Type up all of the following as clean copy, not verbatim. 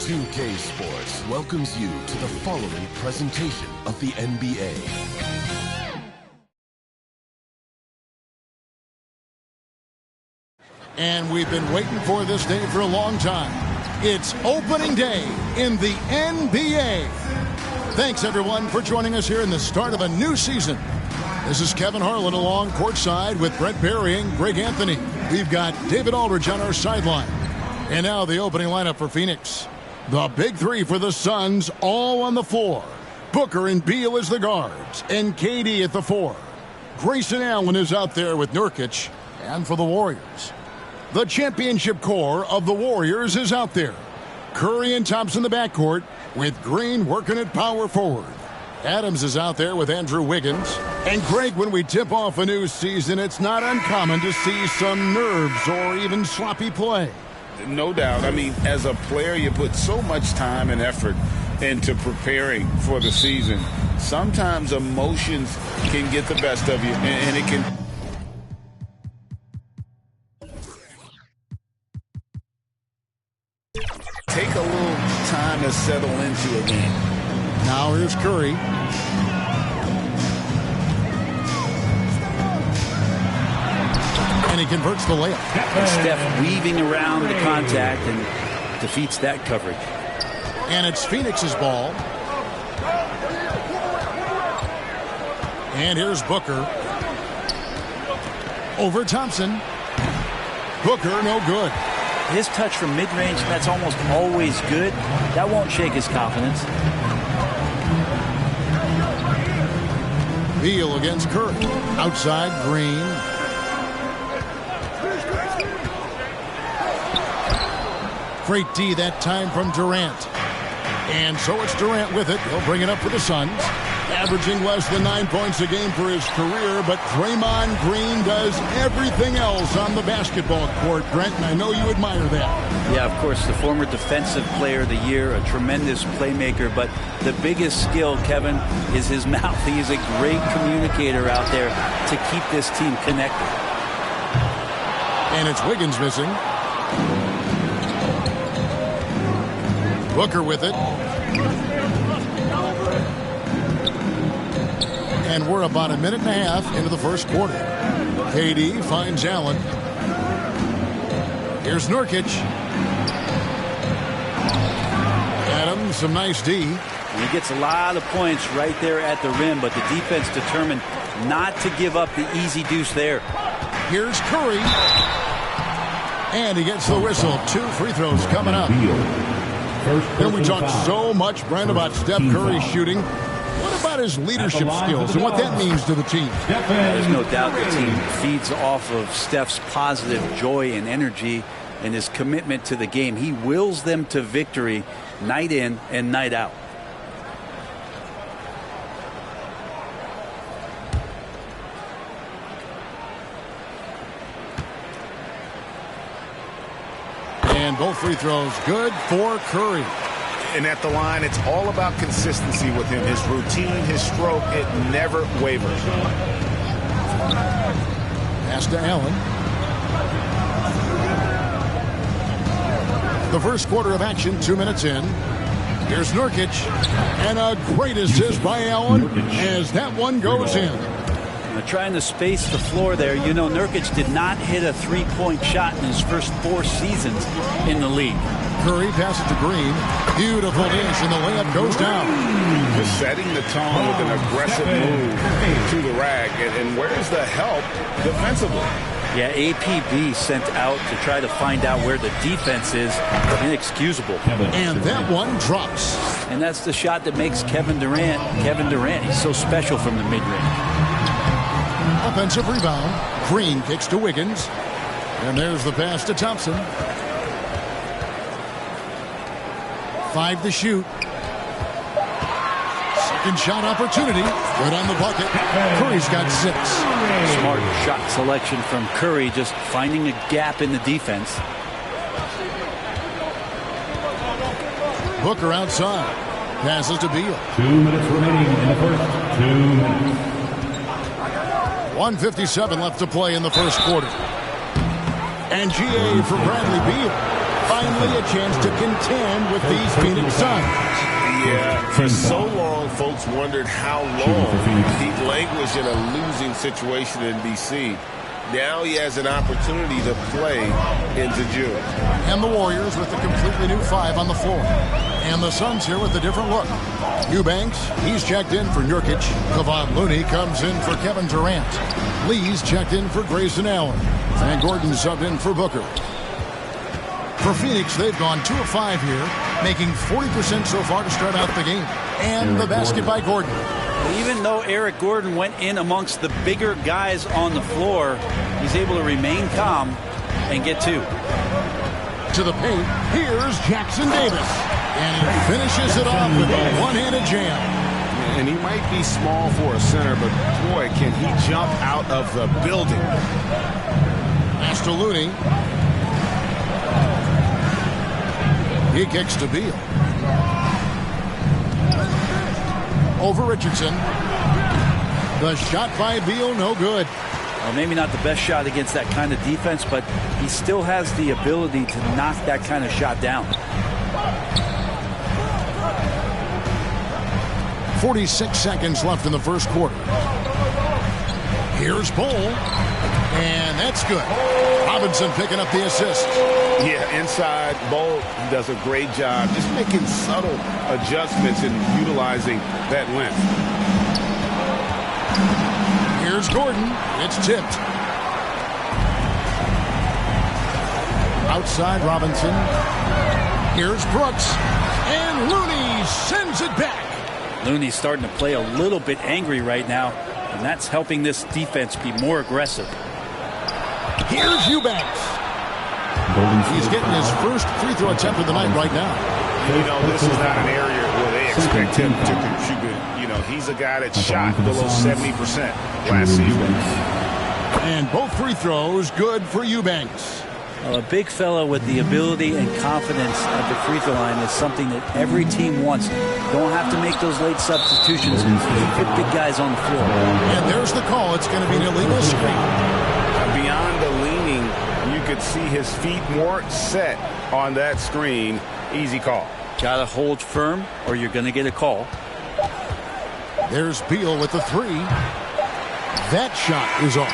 2K Sports welcomes you to the following presentation of the NBA. And we've been waiting for this day for a long time. It's opening day in the NBA. Thanks, everyone, for joining us here in the start of a new season. This is Kevin Harlan along courtside with Brent Barry and Greg Anthony. We've got David Aldridge on our sideline. And now the opening lineup for Phoenix. The big three for the Suns all on the floor. Booker and Beal as the guards, and KD at the 4. Grayson Allen is out there with Nurkic. And for the Warriors, the championship core of the Warriors is out there. Curry and Thompson in the backcourt, with Green working at power forward. Adams is out there with Andrew Wiggins. And Greg, when we tip off a new season, it's not uncommon to see some nerves or even sloppy play. No doubt. I mean, as a player, you put so much time and effort into preparing for the season. Sometimes emotions can get the best of you, and it can... take a little time to settle into a game. Now here's Curry. And he converts the layup. And Steph weaving around the contact and defeats that coverage. And it's Phoenix's ball. And here's Booker. Over Thompson. Booker, no good. His touch from mid-range, that's almost always good. That won't shake his confidence. Beal against Curry. Outside, Green. Great D that time from Durant. And so it's Durant with it. He'll bring it up for the Suns. Averaging less than 9 points a game for his career, but Draymond Green does everything else on the basketball court, Brent, and I know you admire that. Yeah, of course, the former Defensive Player of the Year, a tremendous playmaker, but the biggest skill, Kevin, is his mouth. He is a great communicator out there to keep this team connected. And it's Wiggins missing. Booker with it. And we're about a minute and a half into the first quarter. KD finds Allen. Here's Nurkic. Adams, some nice D. And he gets a lot of points right there at the rim, but the defense determined not to give up the easy deuce there. Here's Curry. And he gets the whistle. 2 free throws coming up. And we talked so much, Brent, about Steph Curry shooting. What about his leadership skills and what that means to the team? There's no doubt the team feeds off of Steph's positive joy and energy and his commitment to the game. He wills them to victory night in and night out. And both free throws good for Curry. And at the line, it's all about consistency with him. His routine, his stroke, it never wavers. Pass to Allen. The first quarter of action, 2 minutes in. Here's Nurkic. And a great assist by Allen as that one goes in. Trying to space the floor there. You know, Nurkic did not hit a three-point shot in his first 4 seasons in the league. Curry passes to Green. Beautiful dish, and the layup goes down. Just setting the tone with an aggressive move to the rack. And where's the help defensively? Yeah, APB sent out to try to find out where the defense is. Inexcusable. And that one drops. And that's the shot that makes Kevin Durant. He's so special from the mid-range. Offensive rebound. Green kicks to Wiggins. And there's the pass to Thompson. 5 to shoot. Second shot opportunity. Good on the bucket. Curry's got 6. Smart shot selection from Curry, just finding a gap in the defense. Booker outside. Passes to Beal. 2 minutes remaining in the first 2 minutes. 1:57 left to play in the first quarter. And GA for Bradley Beal. Finally a chance to contend with these Phoenix Suns. Yeah, for so long, folks wondered how long he'd languished in a losing situation in D.C. Now he has an opportunity to play into June. And the Warriors with a completely new 5 on the floor. And the Suns here with a different look. Eubanks, he's checked in for Nurkic. Kevon Looney comes in for Kevin Durant. Lee's checked in for Grayson Allen. Van Gordon subbed in for Booker. For Phoenix, they've gone 2 of 5 here, making 40% so far to start out the game. And the basket by Gordon. Even though Eric Gordon went in amongst the bigger guys on the floor, he's able to remain calm and get 2. To the paint, here's Jackson Davis. And he finishes it off with a one-handed jam. And he might be small for a center, but boy, can he jump out of the building. Pass to Looney. He kicks to Beal. Over Richardson. The shot by Beal, no good. Well, maybe not the best shot against that kind of defense, but he still has the ability to knock that kind of shot down. 46 seconds left in the first quarter. Here's Bull. And that's good. Robinson picking up the assist. Yeah, inside, Bull does a great job just making subtle adjustments and utilizing that length. Here's Gordon. It's tipped. Outside Robinson. Here's Brooks. And Looney sends it back. Looney's starting to play a little bit angry right now, and that's helping this defense be more aggressive. Here's Eubanks. He's getting his first free throw attempt of the night right now. You know, this is not an area where they expect him to contribute. You know, he's a guy that shot below 70% last season. And both free throws good for Eubanks. Well, a big fellow with the ability and confidence at the free throw line is something that every team wants. Don't have to make those late substitutions. Put big guys on the floor. And there's the call. It's going to be an illegal screen. Beyond the leaning, you could see his feet more set on that screen. Easy call. Gotta hold firm or you're gonna get a call. There's Beal with the 3. That shot is off.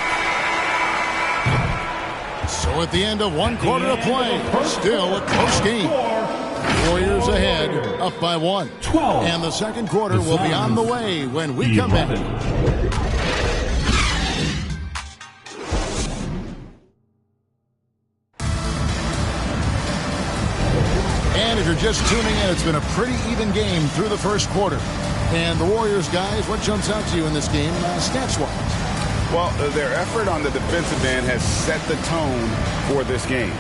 So at the end of 1 quarter of play, still a close game. Warriors ahead, up by 1. And the second quarter will be on the way when we come back. And if you're just tuning in, it's been a pretty even game through the first quarter. And the Warriors, guys, what jumps out to you in this game, stats-wise? Well, their effort on the defensive end has set the tone for this game.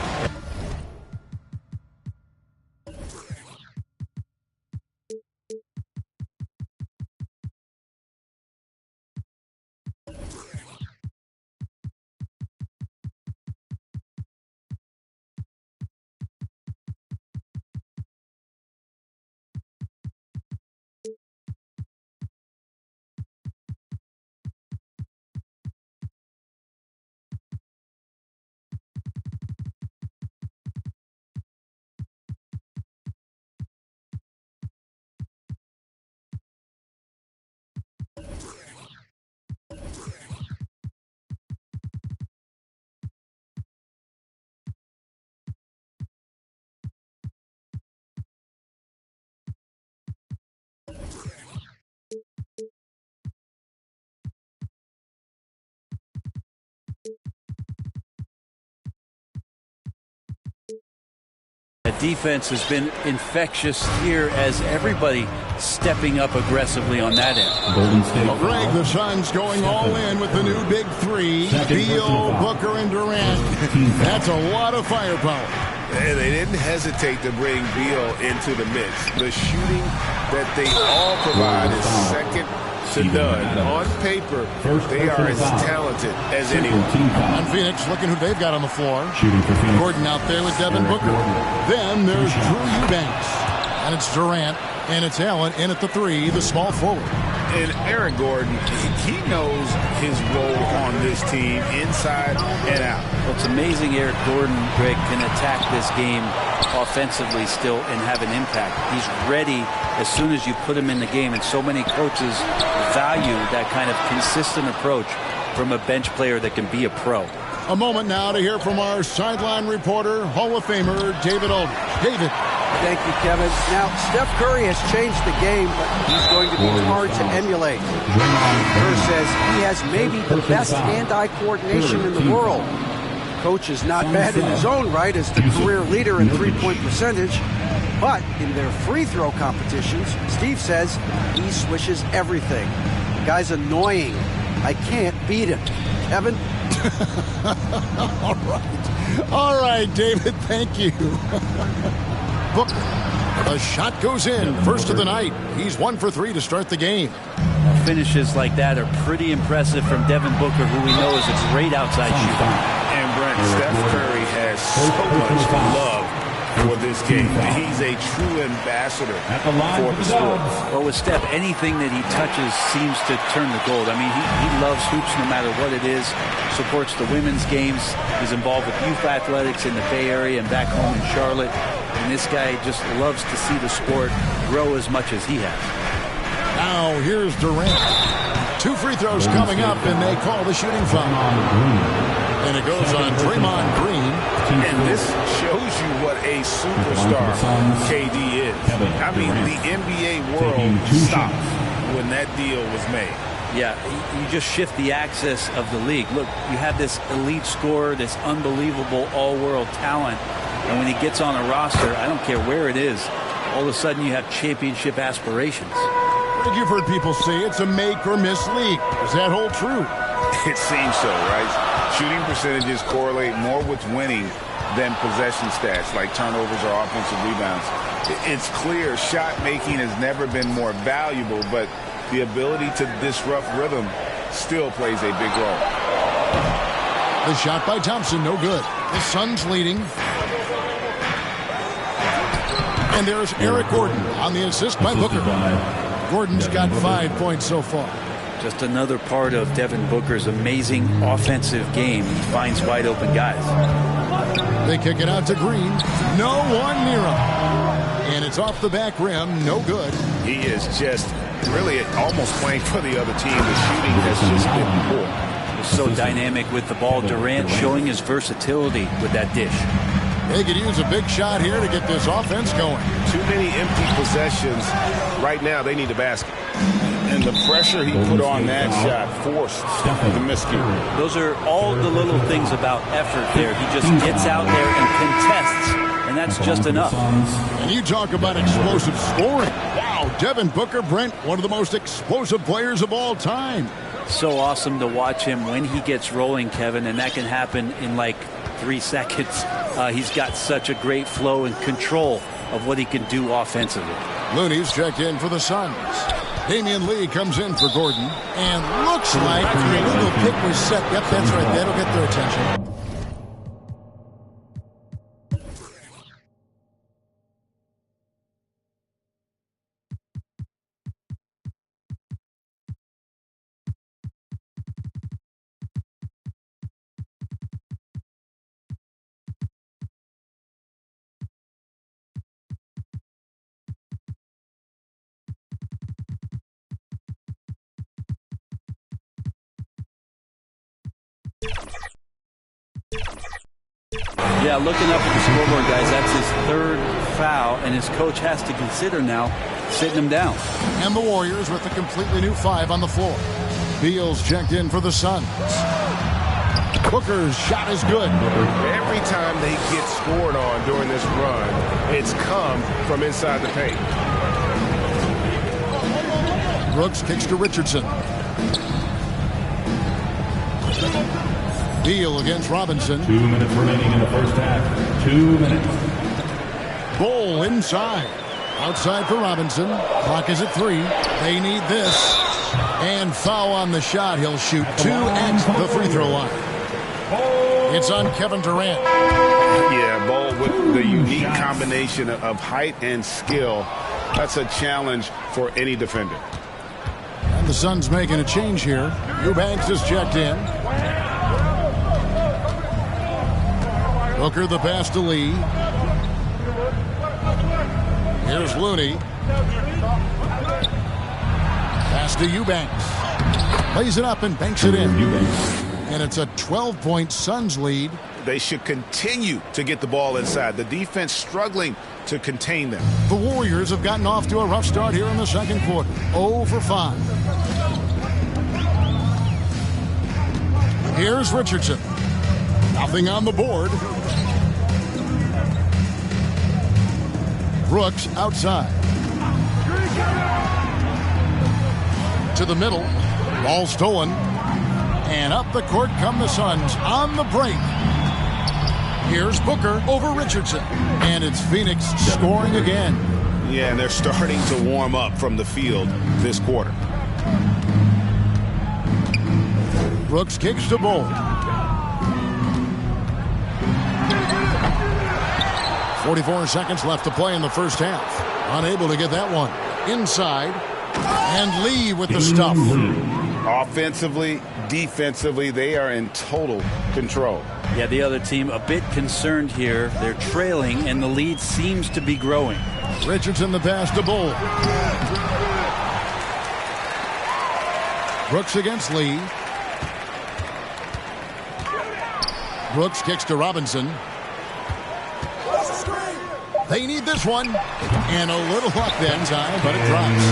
The defense has been infectious here as everybody stepping up aggressively on that end. Well, Greg, the Suns going all in with the new big 3. Beal, Booker, and Durant. That's a lot of firepower. And they didn't hesitate to bring Beal into the mix. The shooting that they all provide is second to none. On paper, they are as talented as anyone. On Phoenix, looking who they've got on the floor. Gordon out there with Devin Booker. Then there's Drew Eubanks. And it's Durant. And it's Allen in at the 3, the small forward. And Eric Gordon, he knows his role on this team inside and out. Well, it's amazing Eric Gordon, Greg, can attack this game offensively still and have an impact. He's ready as soon as you put him in the game, and so many coaches value that kind of consistent approach from a bench player that can be a pro. A moment now to hear from our sideline reporter, Hall of Famer David Aldridge. David. Thank you, Kevin. Now, Steph Curry has changed the game, but he's going to be hard to emulate. Kerr says he has maybe the best hand-eye coordination in the world. Coach is not bad in his own right as the career leader in three-point percentage, but in their free throw competitions, Steve says he swishes everything. The guy's annoying. I can't beat him. Kevin? All right, David, thank you. Booker. The shot goes in. First of the night. He's 1 for 3 to start the game. Finishes like that are pretty impressive from Devin Booker, who we know is a great outside shooter. And Brent, Steph Curry has so much love for this game. He's a true ambassador for the sport. Well, with Steph, anything that he touches seems to turn to gold. I mean, he loves hoops no matter what it is, supports the women's games. He's involved with youth athletics in the Bay Area and back home in Charlotte. And this guy just loves to see the sport grow as much as he has. Now, here's Durant. 2 free throws coming up, and they call the shooting foul. And it goes on Draymond Green. And this shows you what a superstar KD is. I mean, the NBA world stopped when that deal was made. Yeah, you just shift the axis of the league. Look, you have this elite scorer, this unbelievable all-world talent, and when he gets on a roster, I don't care where it is, all of a sudden you have championship aspirations. You've heard people say it's a make-or-miss league. Does that hold true? It seems so, right? Shooting percentages correlate more with winning than possession stats like turnovers or offensive rebounds. It's clear shot making has never been more valuable, but the ability to disrupt rhythm still plays a big role. The shot by Thompson, no good. The Suns leading. And there's Eric Gordon on the assist by Booker. Gordon's got 5 points so far. Just another part of Devin Booker's amazing offensive game. He finds wide open guys. They kick it out to Green. No one near him. And it's off the back rim. No good. He is just really almost playing for the other team. The shooting has just been poor. He's so dynamic with the ball. Durant showing his versatility with that dish. They could use a big shot here to get this offense going. Too many empty possessions. Right now, they need the basket. And the pressure he put on that shot forced the miscue. Those are all the little things about effort there. He just gets out there and contests, and that's just enough. And you talk about explosive scoring. Wow, Devin Booker, Brent, one of the most explosive players of all time. So awesome to watch him when he gets rolling, Kevin, and that can happen in like 3 seconds. He's got such a great flow and control of what he can do offensively. Looney's checked in for the Suns. Damian Lee comes in for Gordon. And looks like the illegal pick was set. Yep, that's right. That'll get their attention. Yeah, looking up at the scoreboard, guys, that's his 3rd foul, and his coach has to consider now sitting him down. And the Warriors with a completely new 5 on the floor. Beal's checked in for the Suns. Booker's shot is good. Every time they get scored on during this run, it's come from inside the paint. Brooks kicks to Richardson. Beal against Robinson. 2 minutes remaining in the first half. 2 minutes. Bull inside. Outside for Robinson. Clock is at 3. They need this. And foul on the shot. He'll shoot 2 at the free throw line. It's on Kevin Durant. Yeah, Bull with the unique combination of height and skill. That's a challenge for any defender. And The Suns making a change here. Eubanks is checked in. Booker the pass to Lee. Here's Looney. Pass to Eubanks. Plays it up and banks it in. And it's a 12-point Suns lead. They should continue to get the ball inside. The defense struggling to contain them. The Warriors have gotten off to a rough start here in the second quarter. 0 for 5. Here's Richardson. Nothing on the board. Brooks outside. To the middle. Ball stolen. And up the court come the Suns on the break. Here's Booker over Richardson. And it's Phoenix scoring again. Yeah, and they're starting to warm up from the field this quarter. Brooks kicks to Bull. 44 seconds left to play in the first half. Unable to get that one. Inside. And Lee with the stuff. Offensively, defensively, they are in total control. Yeah, the other team a bit concerned here. They're trailing, and the lead seems to be growing. Richardson the pass to Bull. Brooks against Lee. Brooks kicks to Robinson. They need this one. And a little luck that time, but it drops.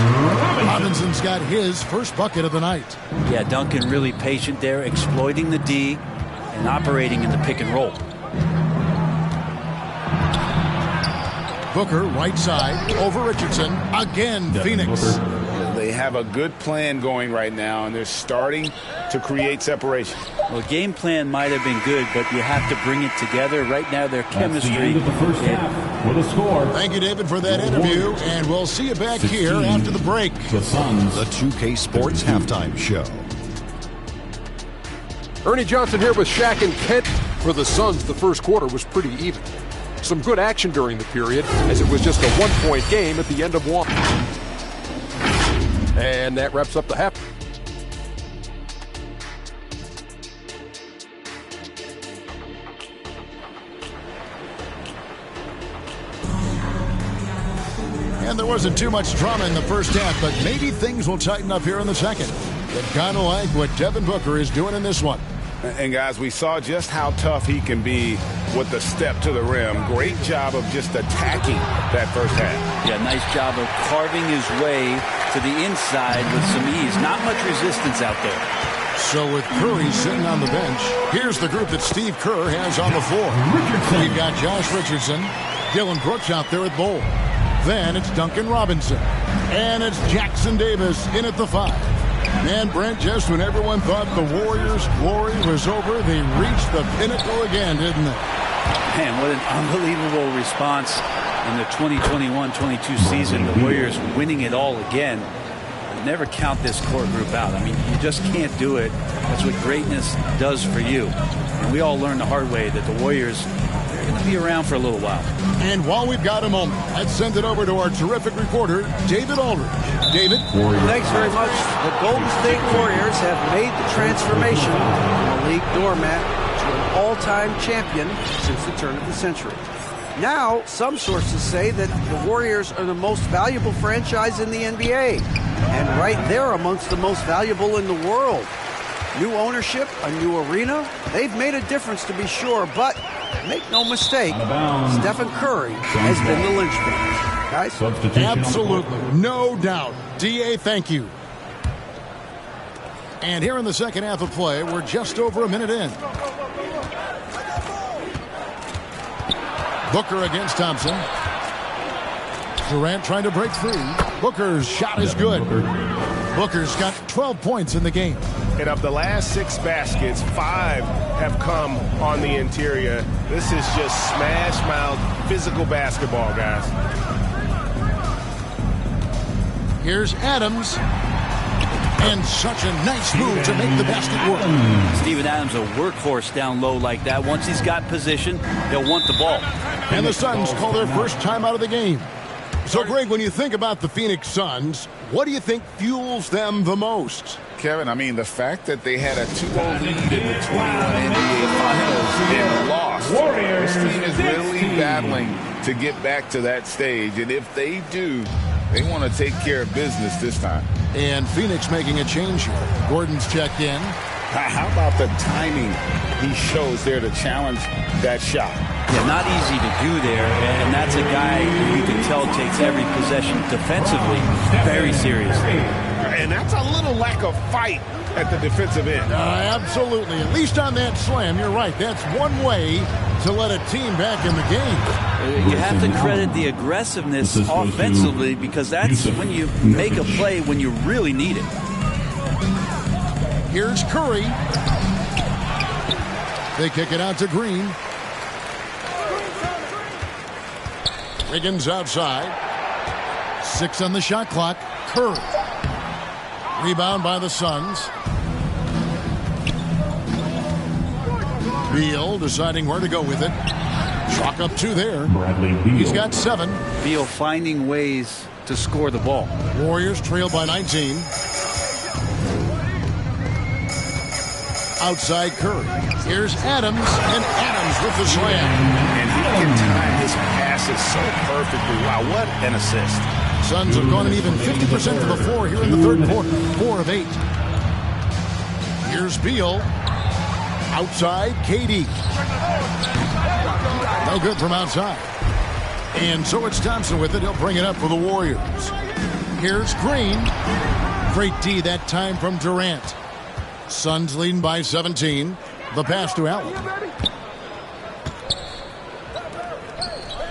Robinson's got his first bucket of the night. Yeah, Duncan really patient there, exploiting the D and operating in the pick and roll. Booker, right side, over Richardson. Again, Phoenix. They have a good plan going right now, and they're starting to create separation. Well, game plan might have been good, but you have to bring it together. Right now, their chemistry. That's the end of the first half with a score. Thank you, David, for that interview, and we'll see you back here after the break. The Suns. The 2K Sports Halftime Show. Ernie Johnson here with Shaq and Kent. For the Suns, the first quarter was pretty even. Some good action during the period, as it was just a one-point game at the end of one. And that wraps up the half. And there wasn't too much drama in the first half, but maybe things will tighten up here in the second. And kind of like what Devin Booker is doing in this one. And guys, we saw just how tough he can be with the step to the rim. Great job of just attacking that first half. Yeah, nice job of carving his way to the inside with some ease. Not much resistance out there. So with Curry sitting on the bench, here's the group that Steve Kerr has on the floor. We've got Josh Richardson, Dylan Brooks out there at Bull. Then it's Duncan Robinson. And it's Jackson Davis in at the 5. And Brent, just when everyone thought the Warriors' glory was over, they reached the pinnacle again, didn't they? Man, what an unbelievable response in the 2021-22 season. The Warriors winning it all again. Never count this core group out. I mean, you just can't do it. That's what greatness does for you. And we all learned the hard way that the Warriors are going to be around for a little while. And while we've got a moment, let's send it over to our terrific reporter, David Aldridge. David? Thanks very much. The Golden State Warriors have made the transformation from a league doormat to an all-time champion since the turn of the century. Now, some sources say that the Warriors are the most valuable franchise in the NBA. And right there amongst the most valuable in the world. New ownership, a new arena. They've made a difference to be sure, but make no mistake, Stephen Curry has been the linchpin. Guys? Absolutely. No doubt. D.A., thank you. And here in the second half of play, we're just over a minute in. Booker against Thompson. Durant trying to break free. Booker's shot is good. Booker's got 12 points in the game. And of the last 6 baskets, 5 have come on the interior. This is just smash mouth physical basketball, guys. Here's Adams. And such a nice move to make the basket work. Steven Adams, a workhorse down low like that. Once he's got position, he'll want the ball. And the Suns call their first time out of the game. So, Greg, when you think about the Phoenix Suns, what do you think fuels them the most? Kevin, I mean, the fact that they had a 2-0 lead in the 21 NBA Finals and lost. This team is really battling to get back to that stage. And if they do, they want to take care of business this time. And Phoenix making a change here. Gordon's checked in. How about the timing he shows there to challenge that shot? Yeah, not easy to do there, and that's a guy who you can tell takes every possession defensively very seriously. And that's a little lack of fight at the defensive end. Absolutely. At least on that slam, you're right. That's one way to let a team back in the game. You have to credit the aggressiveness offensively, because that's when you make a play when you really need it. Here's Curry. They kick it out to Green. Wiggins outside. 6 on the shot clock. Curry. Rebound by the Suns. Beal deciding where to go with it. Chalk up 2 there. He's got 7. Beal finding ways to score the ball. Warriors trail by 19. Outside Curry. Here's Adams, and Adams with the slam. And he can time his passes so perfectly. Wow, what an assist. Suns have gone an even 50% to the floor here in the third quarter. 4 of 8. Here's Beal. Outside, KD. No good from outside. And so it's Thompson with it. He'll bring it up for the Warriors. Here's Green. Great D that time from Durant. Suns leading by 17. The pass to Allen.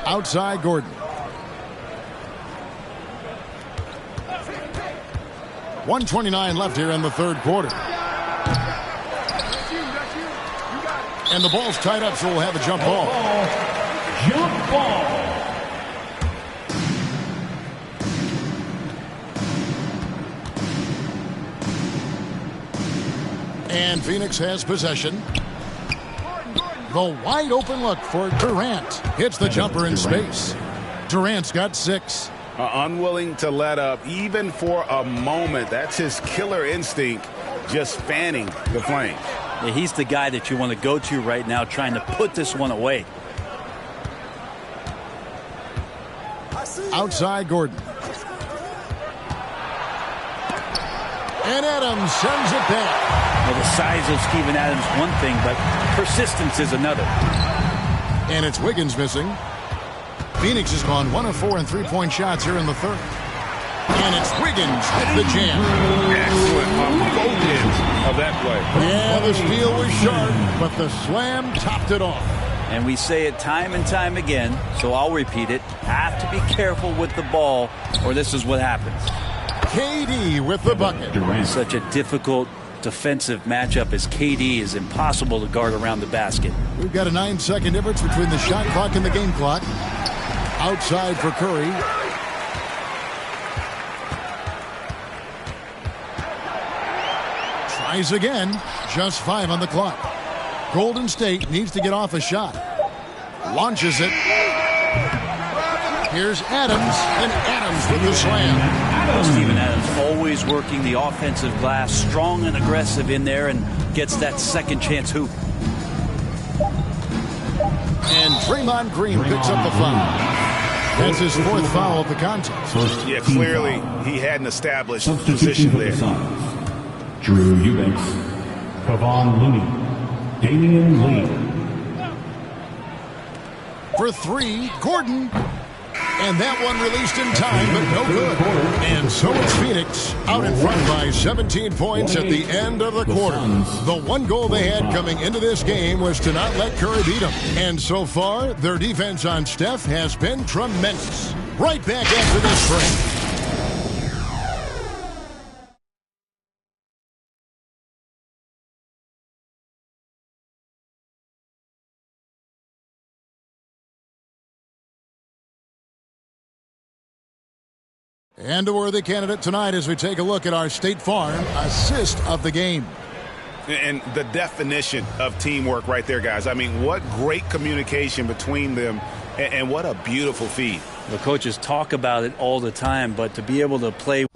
Outside Gordon. 1:29 left here in the third quarter. And the ball's tied up, so we'll have a jump ball. Jump ball. And Phoenix has possession. The wide open look for Durant. Hits the jumper in space. Durant's got 6. Unwilling to let up even for a moment. That's his killer instinct, just fanning the flame. Yeah, he's the guy that you want to go to right now, trying to put this one away. Outside Gordon. And Adams sends it back. Well, the size of Steven Adams one thing, but persistence is another. And it's Wiggins missing. Phoenix has gone 1 of 4 in three-point shots here in the third. And it's Wiggins with the jam. Excellent on both ends of that play. Yeah, the steal was sharp, but the slam topped it off. And we say it time and time again, so I'll repeat it. Have to be careful with the ball, or this is what happens. KD with the bucket. Such a difficult defensive matchup as KD is impossible to guard around the basket. We've got a 9-second difference between the shot clock and the game clock. Outside for Curry. Tries again. Just 5 on the clock. Golden State needs to get off a shot. Launches it. Here's Adams, and Adams with the slam. Steven Adams always working the offensive glass, strong and aggressive in there, and gets that second chance hoop. And Draymond Green picks up the foul. That's his 4th foul of the contest. Yeah, clearly he had an established position there. Drew Eubanks, Kevon Looney, Damian Lee. For 3, Gordon. And that one released in time, but no good. And so it's Phoenix out in front by 17 points at the end of the quarter. The one goal they had coming into this game was to not let Curry beat them. And so far, their defense on Steph has been tremendous. Right back after this break. And a worthy candidate tonight as we take a look at our State Farm assist of the game. And the definition of teamwork right there, guys. I mean, what great communication between them, and what a beautiful feed. The coaches talk about it all the time, but to be able to play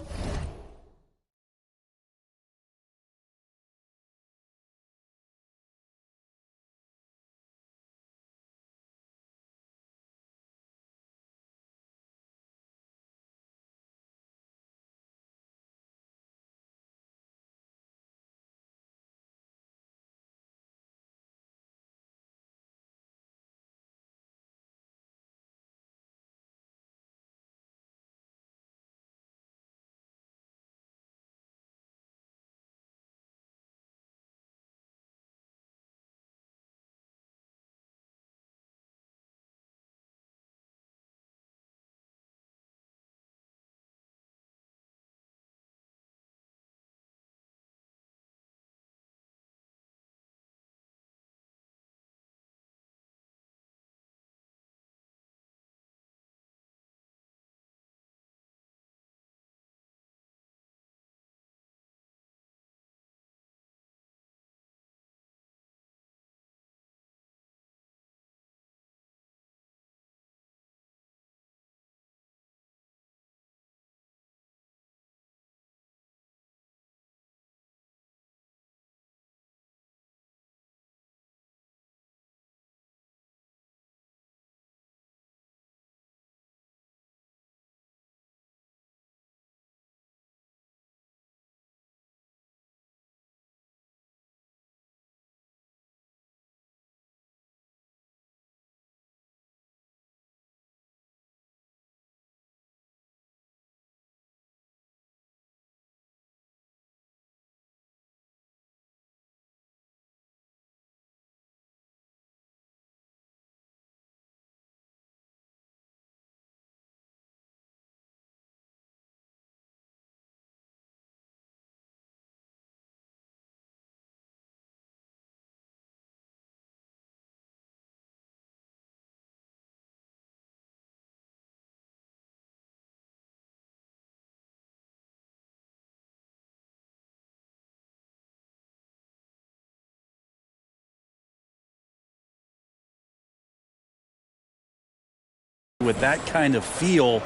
with that kind of feel.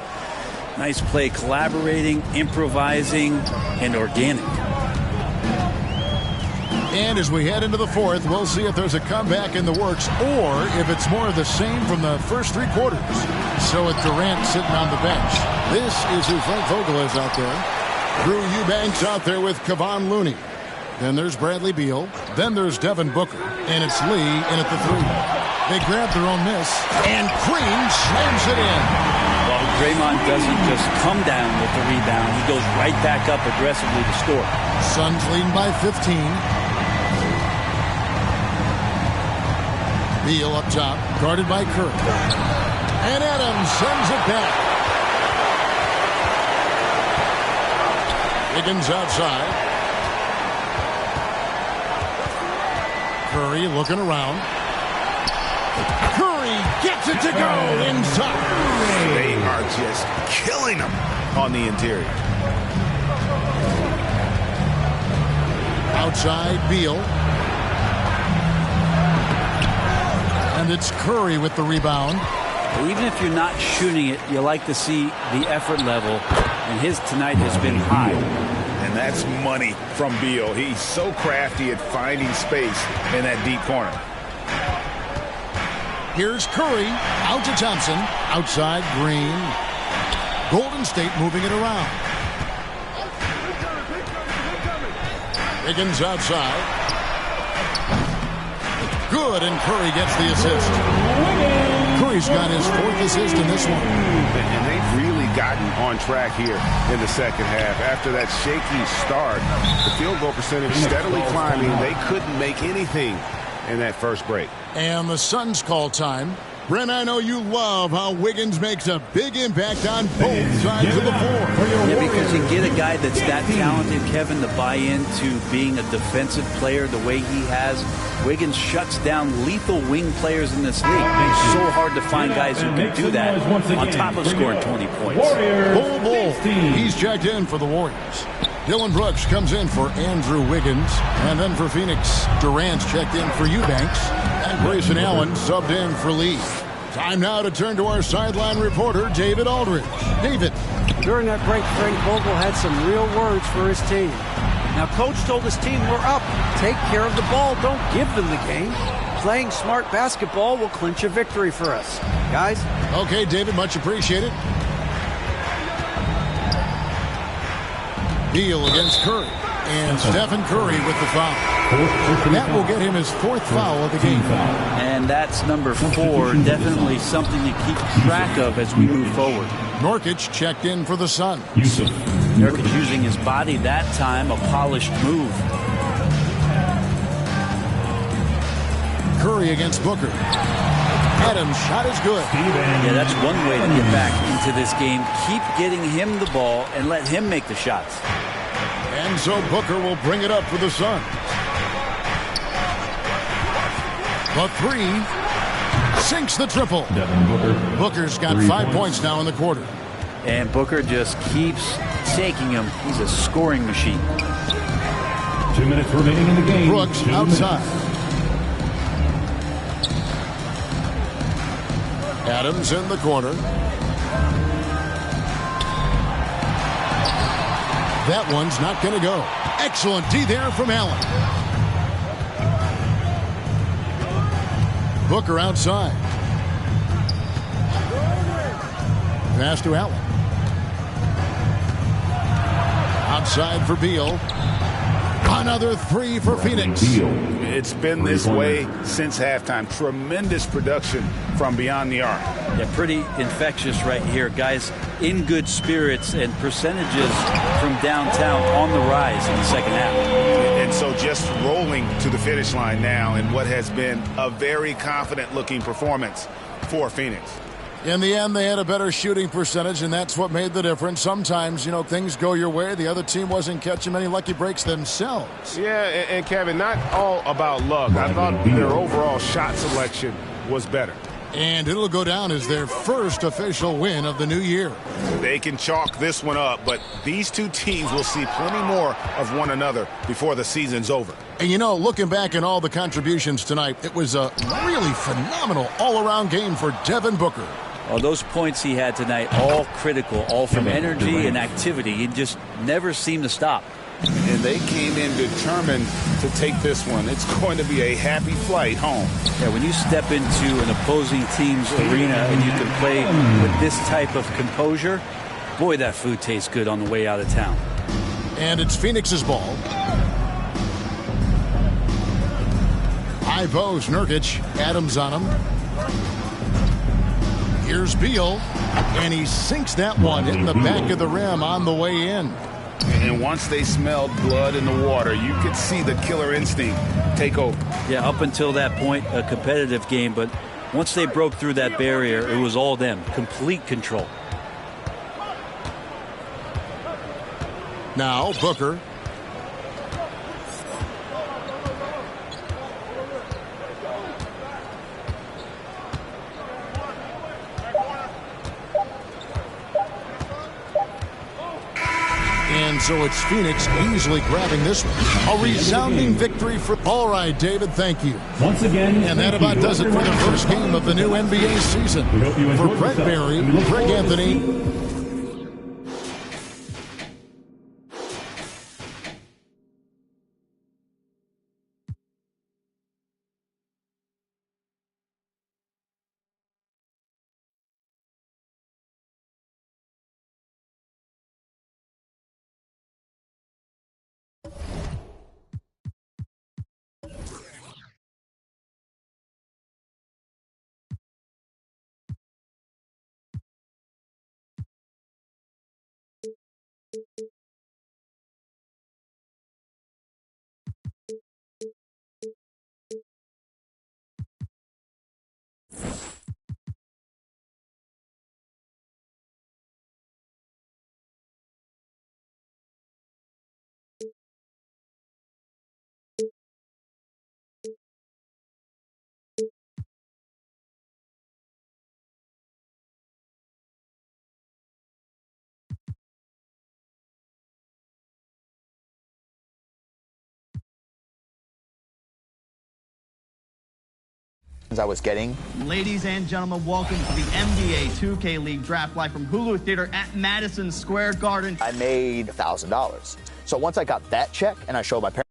Nice play, collaborating, improvising, and organic. And as we head into the fourth, we'll see if there's a comeback in the works or if it's more of the same from the first three quarters. So with Durant sitting on the bench, this is who Frank Vogel is out there. Drew Eubanks out there with Kevon Looney. Then there's Bradley Beal. Then there's Devin Booker. And it's Lee in at the three. They grab their own miss, and Green slams it in. Well, Draymond doesn't just come down with the rebound. He goes right back up aggressively to score. Suns leading by 15. Beal up top, guarded by Curry. And Adams sends it back. Higgins outside. Curry looking around. Curry gets it to go inside. They are just killing them on the interior. Outside, Beal. And it's Curry with the rebound. Even if you're not shooting it, you like to see the effort level, and his tonight has been high. And that's money from Beal. He's so crafty at finding space in that deep corner. Here's Curry, out to Thompson, outside Green. Golden State moving it around. Higgins outside. Good, and Curry gets the assist. Curry's got his fourth assist in this one. And they've really gotten on track here in the second half. After that shaky start, the field goal percentage steadily climbing. They couldn't make anything in that first break. And the Suns call time. Brent, I know you love how Wiggins makes a big impact on both sides of the floor. Yeah, because you get a guy that's that talented, Kevin, to buy into being a defensive player the way he has. Wiggins shuts down lethal wing players in this league. It's so hard to find guys who can do that on top of scoring 20 points. Bull. He's checked in for the Warriors. Dylan Brooks comes in for Andrew Wiggins. And then for Phoenix, Durant's checked in for Eubanks. And Grayson Allen subbed in for Lee. Time now to turn to our sideline reporter, David Aldridge. David. During that break, Frank Vogel had some real words for his team. Now, Coach told his team, we're up. Take care of the ball. Don't give them the game. Playing smart basketball will clinch a victory for us. Guys? Okay, David, much appreciated. Beal against Curry. And Stephen Curry with the foul. That will get him his 4th foul of the game. And that's number 4. Definitely something to keep track of as we move forward. Nurkic checked in for the Suns. Nurkic using his body that time, a polished move. Curry against Booker. Adams' shot is good. Yeah, that's one way to get back into this game. Keep getting him the ball and let him make the shots. And so Booker will bring it up for the Suns. The 3 sinks the triple. Booker's got 5 points now in the quarter. And Booker just keeps taking him. He's a scoring machine. 2 minutes remaining in the game. Brooks outside. Adams in the corner. That one's not going to go. Excellent D there from Allen. Booker outside. Pass to Allen. Outside for Beal. Another 3 for Phoenix. It's been this way since halftime. Tremendous production from beyond the arc. Yeah, pretty infectious right here. Guys in good spirits and percentages from downtown on the rise in the second half. And so just rolling to the finish line now in what has been a very confident-looking performance for Phoenix. In the end, they had a better shooting percentage, and that's what made the difference. Sometimes, you know, things go your way. The other team wasn't catching many lucky breaks themselves. Yeah, and Kevin, not all about luck. I thought their overall shot selection was better. And it'll go down as their first official win of the new year. They can chalk this one up, but these two teams will see plenty more of one another before the season's over. And you know, looking back at all the contributions tonight, it was a really phenomenal all-around game for Devin Booker. Oh, those points he had tonight, all critical, all from energy and activity. He just never seemed to stop. And they came in determined to take this one. It's going to be a happy flight home. Yeah, when you step into an opposing team's arena and you can play with this type of composure, boy, that food tastes good on the way out of town. And it's Phoenix's ball. High post, Nurkic. Adams on him. Here's Beal, and he sinks that one in the back of the rim on the way in. And once they smelled blood in the water, you could see the killer instinct take over. Yeah, up until that point, a competitive game, but once they broke through that barrier, it was all them. Complete control. Now, Booker. And so it's Phoenix easily grabbing this one. A resounding victory for... All right, David, thank you. Once again, and that about does it for the first game of the new NBA season. For Brett Barry, Greg Anthony, I was getting. Ladies and gentlemen, welcome to the NBA 2K League Draft Live from Hulu Theater at Madison Square Garden. I made $1,000. So once I got that check and I showed my parents,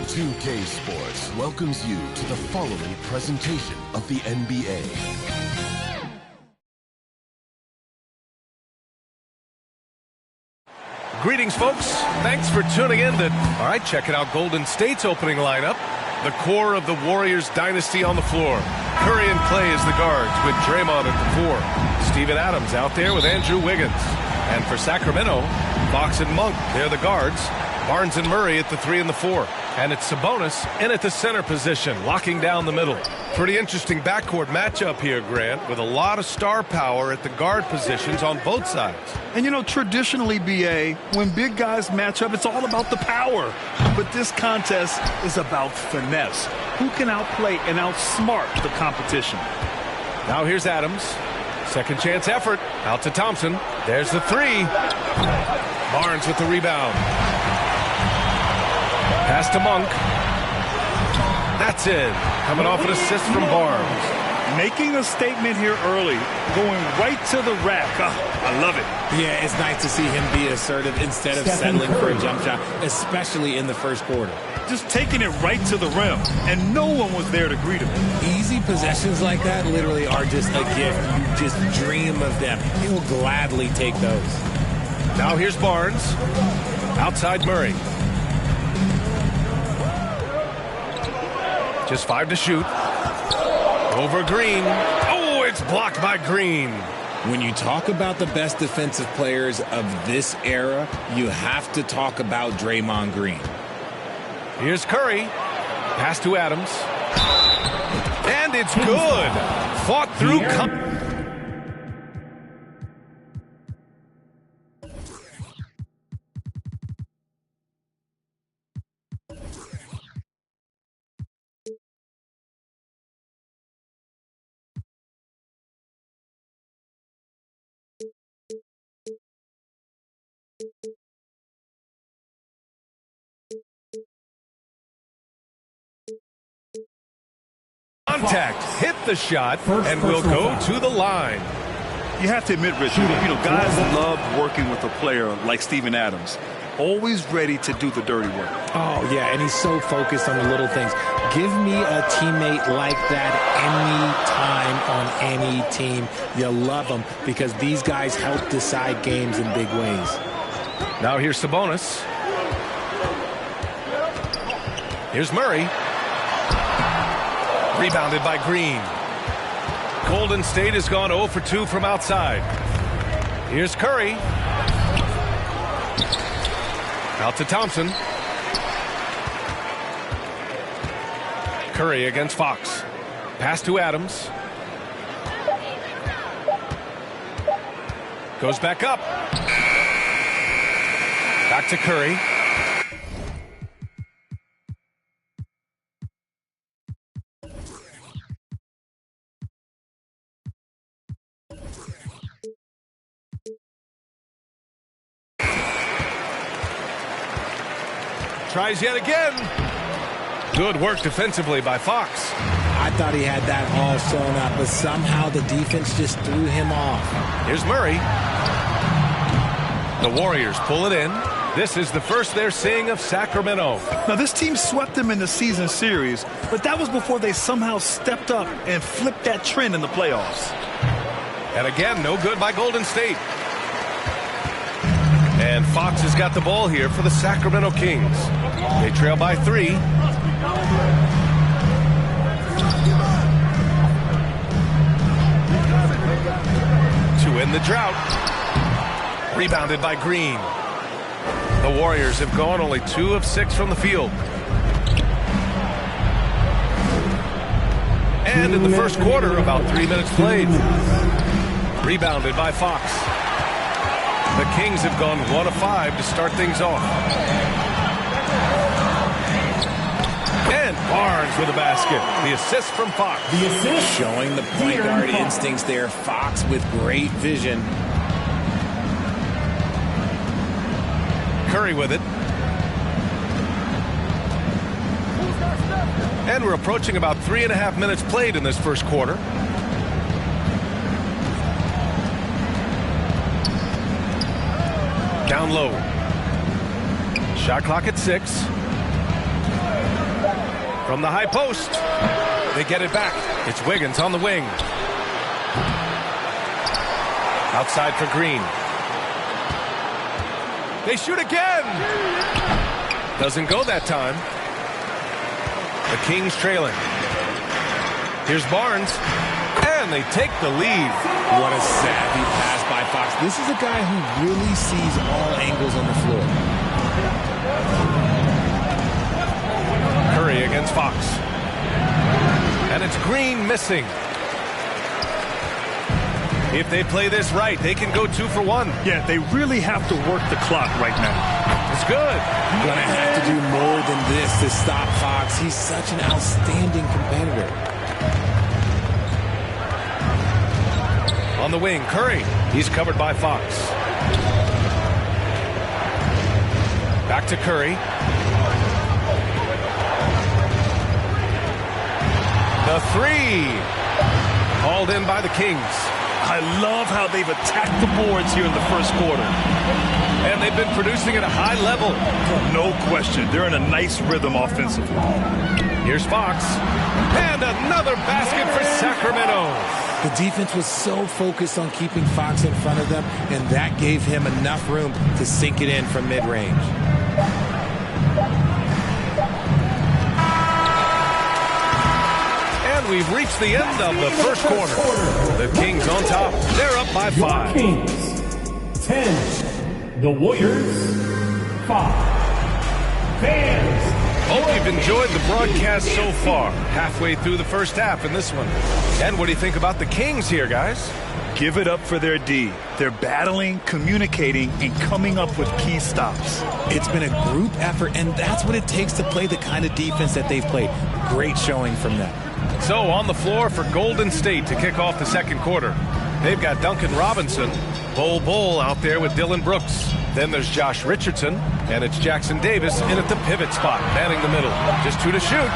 2K Sports welcomes you to the following presentation of the NBA. Greetings, folks. Thanks for tuning in. All right, checking out Golden State's opening lineup. The core of the Warriors dynasty on the floor. Curry and Clay as the guards with Draymond at the 4. Steven Adams out there with Andrew Wiggins. And for Sacramento, Fox and Monk, they're the guards. Barnes and Murray at the 3 and the 4. And it's Sabonis in at the center position, locking down the middle. Pretty interesting backcourt matchup here, Grant, with a lot of star power at the guard positions on both sides. And, you know, traditionally, BA, when big guys match up, it's all about the power. But this contest is about finesse. Who can outplay and outsmart the competition? Now here's Adams. Second chance effort. Out to Thompson. There's the 3. Barnes with the rebound. Pass to Monk. That's in. Coming off an assist from Barnes. Making a statement here early. Going right to the rack. Oh, I love it. Yeah, it's nice to see him be assertive instead of settling for a jump shot, especially in the first quarter. Just taking it right to the rim, and no one was there to greet him. Easy possessions like that literally are just a gift. You just dream of them. He'll gladly take those. Now here's Barnes. Outside Murray. Just 5 to shoot. Over Green. Oh, it's blocked by Green. When you talk about the best defensive players of this era, you have to talk about Draymond Green. Here's Curry. Pass to Adams. And it's good. Fought through. Contact, hit the shot, and will go to the line. You have to admit, Richard, guys love working with a player like Steven Adams. Always ready to do the dirty work. Oh, yeah, and he's so focused on the little things. Give me a teammate like that any time on any team. You love them because these guys help decide games in big ways. Now here's Sabonis. Here's Murray. Rebounded by Green. Golden State has gone 0 for 2 from outside. Here's Curry. Out to Thompson. Curry against Fox. Pass to Adams. Goes back up. Back to Curry. Tries yet again. Good work defensively by Fox. I thought he had that all sewn up, but somehow the defense just threw him off. Here's Murray. The Warriors pull it in. This is the first they're seeing of Sacramento. Now, this team swept them in the season series, but that was before they somehow stepped up and flipped that trend in the playoffs. And again, no good by Golden State. And Fox has got the ball here for the Sacramento Kings. They trail by 3. To end the drought. Rebounded by Green. The Warriors have gone only 2 of 6 from the field. And in the first quarter, about 3 minutes played. Rebounded by Fox. The Kings have gone 1 of 5 to start things off. And Barnes with a basket. The assist from Fox. The assist. Showing the point guard instincts there. Fox with great vision. Curry with it. And we're approaching about 3.5 minutes played in this first quarter. Down low. Shot clock at 6. From the high post. They get it back. It's Wiggins on the wing. Outside for Green. They shoot again. Doesn't go that time. The Kings trailing. Here's Barnes. And they take the lead. What a savvy pass by Fox. This is a guy who really sees all angles on the floor. Curry against Fox. And it's Green missing. If they play this right, they can go 2 for 1. Yeah, they really have to work the clock right now. It's good. Gonna have to do more than this to stop Fox. He's such an outstanding competitor. On the wing, Curry. He's covered by Fox. Back to Curry. The 3. Called in by the Kings. I love how they've attacked the boards here in the first quarter. And they've been producing at a high level. No question. They're in a nice rhythm offensively. Here's Fox. And another basket for Sacramento. The defense was so focused on keeping Fox in front of them, and that gave him enough room to sink it in from mid-range. And we've reached the end of the first quarter. The Kings on top. They're up by 5. Kings 10. The Warriors 5. Fans. Hope you've enjoyed the broadcast so far. Halfway through the first half in this one. And what do you think about the Kings here, guys? Give it up for their D. They're battling, communicating, and coming up with key stops. It's been a group effort, and that's what it takes to play the kind of defense that they've played. Great showing from them. So on the floor for Golden State to kick off the second quarter. They've got Duncan Robinson, Bull out there with Dylan Brooks. Then there's Josh Richardson, and it's Jackson Davis in at the pivot spot, manning the middle. Just 2 to shoot.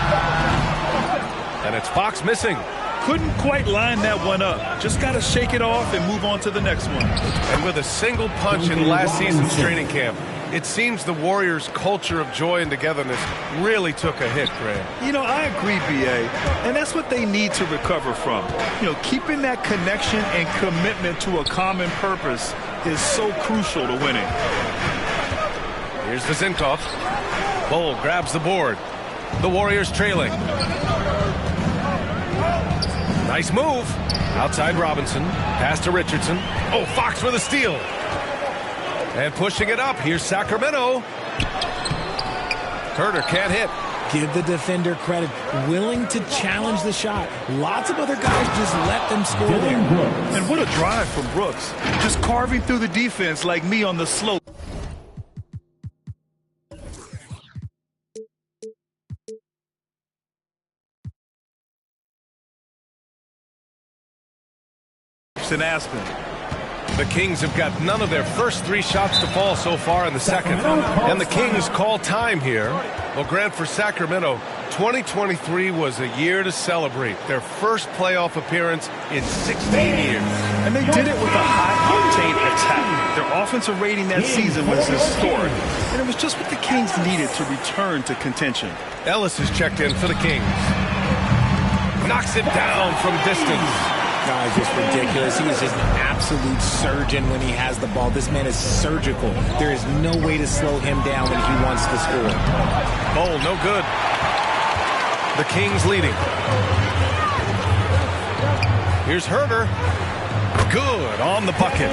And it's Fox missing. Couldn't quite line that one up. Just got to shake it off and move on to the next one. And with a single punch in last season's training camp, it seems the Warriors' culture of joy and togetherness really took a hit, Graham. You know, I agree, B.A., and that's what they need to recover from. You know, keeping that connection and commitment to a common purpose is so crucial to winning. Here's Vezinkov. Bull grabs the board. The Warriors trailing. Nice move. Outside Robinson. Pass to Richardson. Oh, Fox with a steal. And pushing it up. Here's Sacramento. Herter can't hit. Give the defender credit. Willing to challenge the shot. Lots of other guys just let them score there. And what a drive from Brooks. Just carving through the defense like me on the slope. In Aspen. The Kings have got none of their first 3 shots to fall so far in the second. And the Kings call time here. Well, Grant, for Sacramento, 2023 was a year to celebrate. Their first playoff appearance in 16 years. And they did it with a high-octane attack. Their offensive rating that season was historic. And it was just what the Kings needed to return to contention. Ellis is checked in for the Kings. Knocks it down from distance. Guys, just ridiculous. He is just an absolute surgeon when he has the ball. This man is surgical. There is no way to slow him down when he wants to score. Oh, no good. The Kings leading. Here's Herter. Good on the bucket.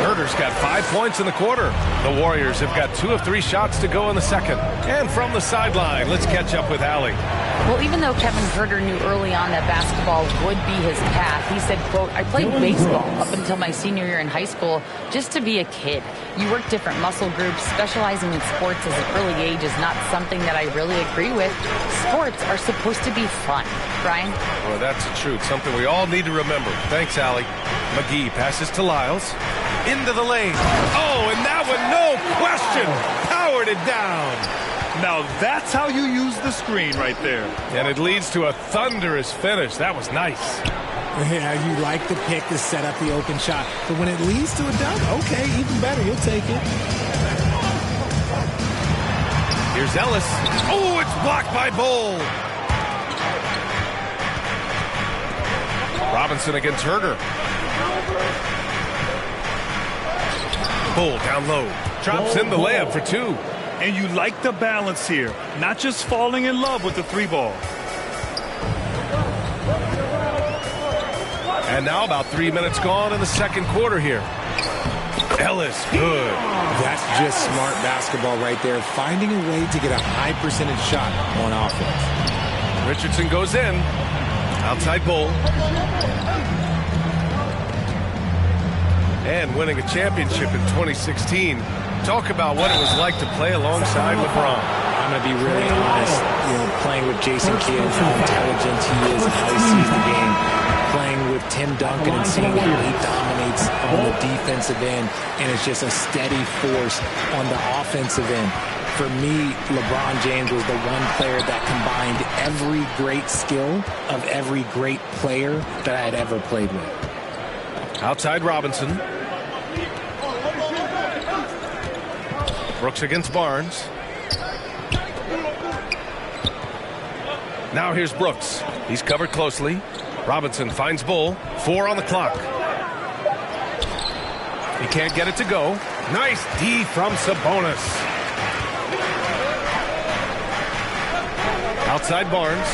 Herder's got 5 points in the quarter. The Warriors have got 2 of 3 shots to go in the second. And from the sideline, let's catch up with Allie. Well, even though Kevin Herder knew early on that basketball would be his path, he said, quote, I played baseball up until my senior year in high school just to be a kid. You work different muscle groups. Specializing in sports at an early age is not something that I really agree with. Sports are supposed to be fun. Brian? Well, that's the truth. Something we all need to remember. Thanks, Allie. McGee passes to Lyles. Into the lane. Oh, and that one, no question, powered it down. Now that's how you use the screen right there. And it leads to a thunderous finish. That was nice. Yeah, you like the pick to set up the open shot. But when it leads to a dunk, okay, even better. You'll take it. Here's Ellis. Oh, it's blocked by Bull. Robinson against Herder. Bull down low. Drops in the layup for 2. And you like the balance here, not just falling in love with the 3 ball. And now about 3 minutes gone in the second quarter here. Ellis, good. That's just smart basketball right there, finding a way to get a high percentage shot on offense. Richardson goes in. Outside Bull. And winning a championship in 2016. Talk about what it was like to play alongside LeBron. I'm going to be really honest. Playing with Jason Kidd, how intelligent he is, how he sees the game. Playing with Tim Duncan and seeing how he dominates on the defensive end, and it's just a steady force on the offensive end. For me, LeBron James was the one player that combined every great skill of every great player that I had ever played with. Outside Robinson. Brooks against Barnes. Now here's Brooks. He's covered closely. Robinson finds Bull. 4 on the clock. He can't get it to go. Nice D from Sabonis. Outside Barnes.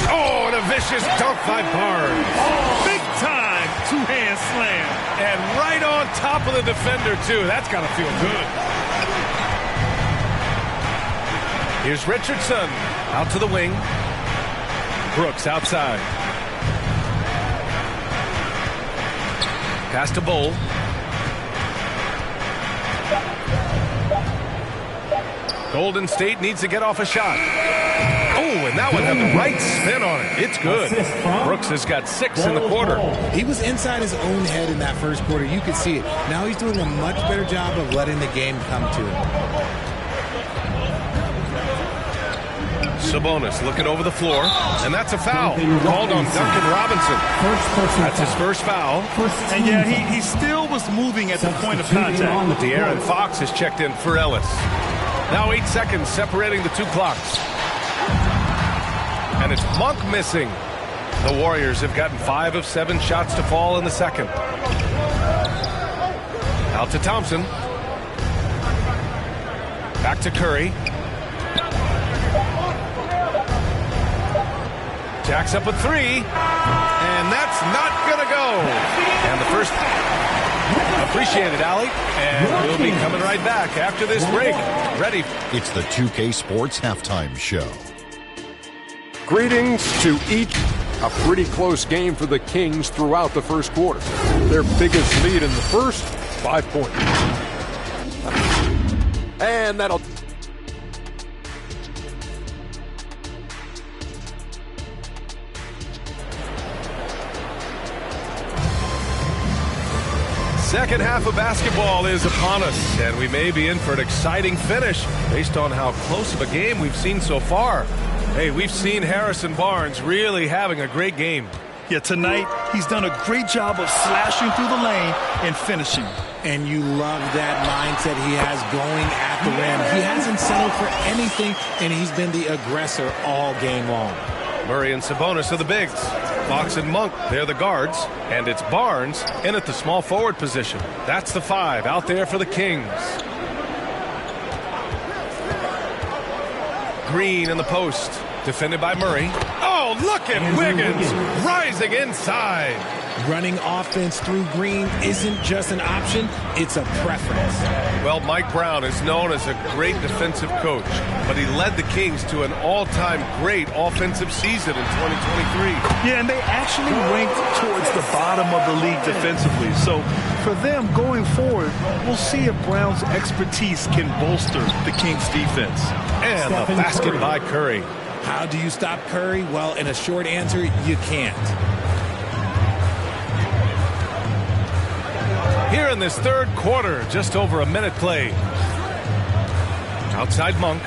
Oh, and a vicious dunk by Barnes. Big time two-hand slam. And right on top of the defender, too. That's got to feel good. Here's Richardson. Out to the wing. Brooks outside. Pass to Bull. Golden State needs to get off a shot. Oh, and that one had the right spin on it. It's good. Brooks has got 6 in the quarter. He was inside his own head in that first quarter. You could see it. Now he's doing a much better job of letting the game come to him. Sabonis looking over the floor, and that's a foul called on Duncan Robinson. That's his first foul. And yeah, he still was moving at the point of contact. De'Aaron Fox has checked in for Ellis. Now 8 seconds separating the 2 clocks. And it's Monk missing. The Warriors have gotten 5 of 7 shots to fall in the second. Out to Thompson. Back to Curry. Jacks up a 3, and that's not going to go. And the first, appreciated, Allie, and we'll be coming right back after this break. Ready. It's the 2K Sports Halftime Show. Greetings to each. A pretty close game for the Kings throughout the first quarter. Their biggest lead in the first, 5 points. And that'll... Second half of basketball is upon us, and we may be in for an exciting finish based on how close of a game we've seen so far. Hey, we've seen Harrison Barnes really having a great game. Yeah, tonight he's done a great job of slashing through the lane and finishing. And you love that mindset he has going at the rim. He hasn't settled for anything, and he's been the aggressor all game long. Murray and Sabonis are the bigs. Fox and Monk, they're the guards. And it's Barnes in at the small forward position. That's the 5 out there for the Kings. Green in the post. Defended by Murray. Oh, Oh, look at Wiggins rising inside. Running offense through Green isn't just an option, it's a preference. Well, Mike Brown is known as a great defensive coach, but he led the Kings to an all-time great offensive season in 2023. Yeah, and they actually ranked towards the bottom of the league defensively. So for them going forward, we'll see if Brown's expertise can bolster the Kings defense. And the basket by Curry. How do you stop Curry? Well, in a short answer, you can't. Here in this third quarter, just over a minute played. Outside Monk.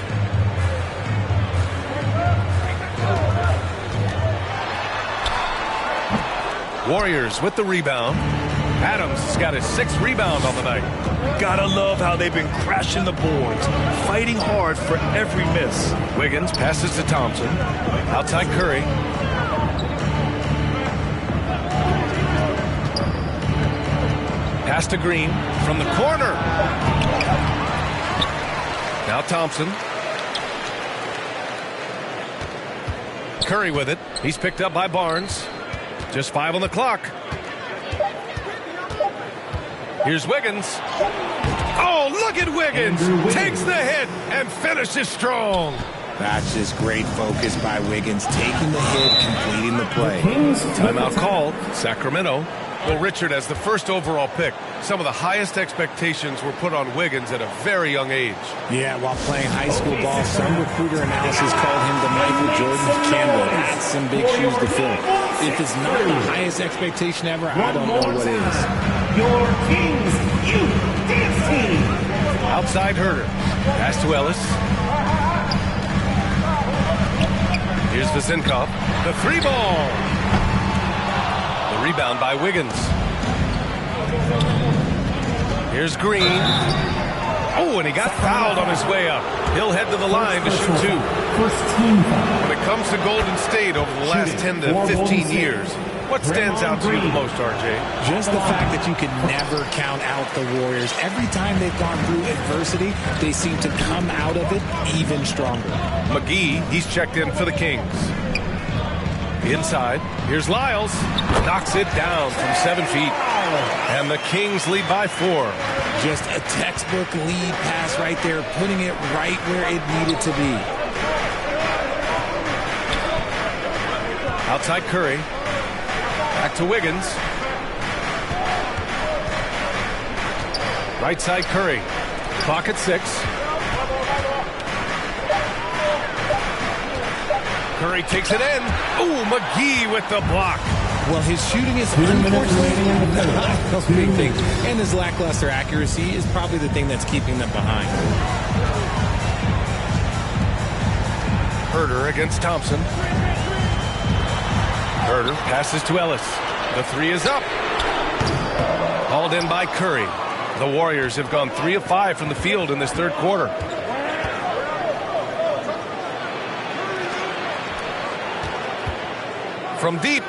Warriors with the rebound. Adams has got his 6th rebound on the night. Gotta love how they've been crashing the boards, fighting hard for every miss. Wiggins passes to Thompson. Outside Curry. Pass to Green from the corner. Now Thompson. Curry with it. He's picked up by Barnes. Just 5 on the clock. Here's Wiggins. Oh, look at Wiggins. Takes the hit and finishes strong. That's just great focus by Wiggins, taking the hit, completing the play. Timeout called. Sacramento. Well, Richard, as the first overall pick, some of the highest expectations were put on Wiggins at a very young age. Yeah, while playing high school ball, some recruiter analysis called him the Michael Jordan of Campbell. That's some big shoes to fill. If it's not the highest expectation ever, I don't know what is. Your Kings Youth Dance Team. Outside Herter. Pass to Ellis. Here's Vezenkov. The 3-ball. Rebound by Wiggins. Here's Green. Oh, and he got fouled on his way up. He'll head to the line to shoot 2. When it comes to Golden State over the last 10 to 15 years, what stands out to you the most, RJ? Just the fact that you can never count out the Warriors. Every time they've gone through adversity, they seem to come out of it even stronger. McGee, he's checked in for the Kings. Inside, here's Lyles. Knocks it down from 7 feet. And the Kings lead by 4. Just a textbook lead pass right there, putting it right where it needed to be. Outside Curry. Back to Wiggins. Right side Curry. Clock at 6. Curry takes it in. Ooh, McGee with the block. Well, his shooting is unfortunately a big thing, and his lackluster accuracy is probably the thing that's keeping them behind. Herter against Thompson. Herter passes to Ellis. The 3 is up. Hauled in by Curry. The Warriors have gone 3 of 5 from the field in this third quarter. From deep.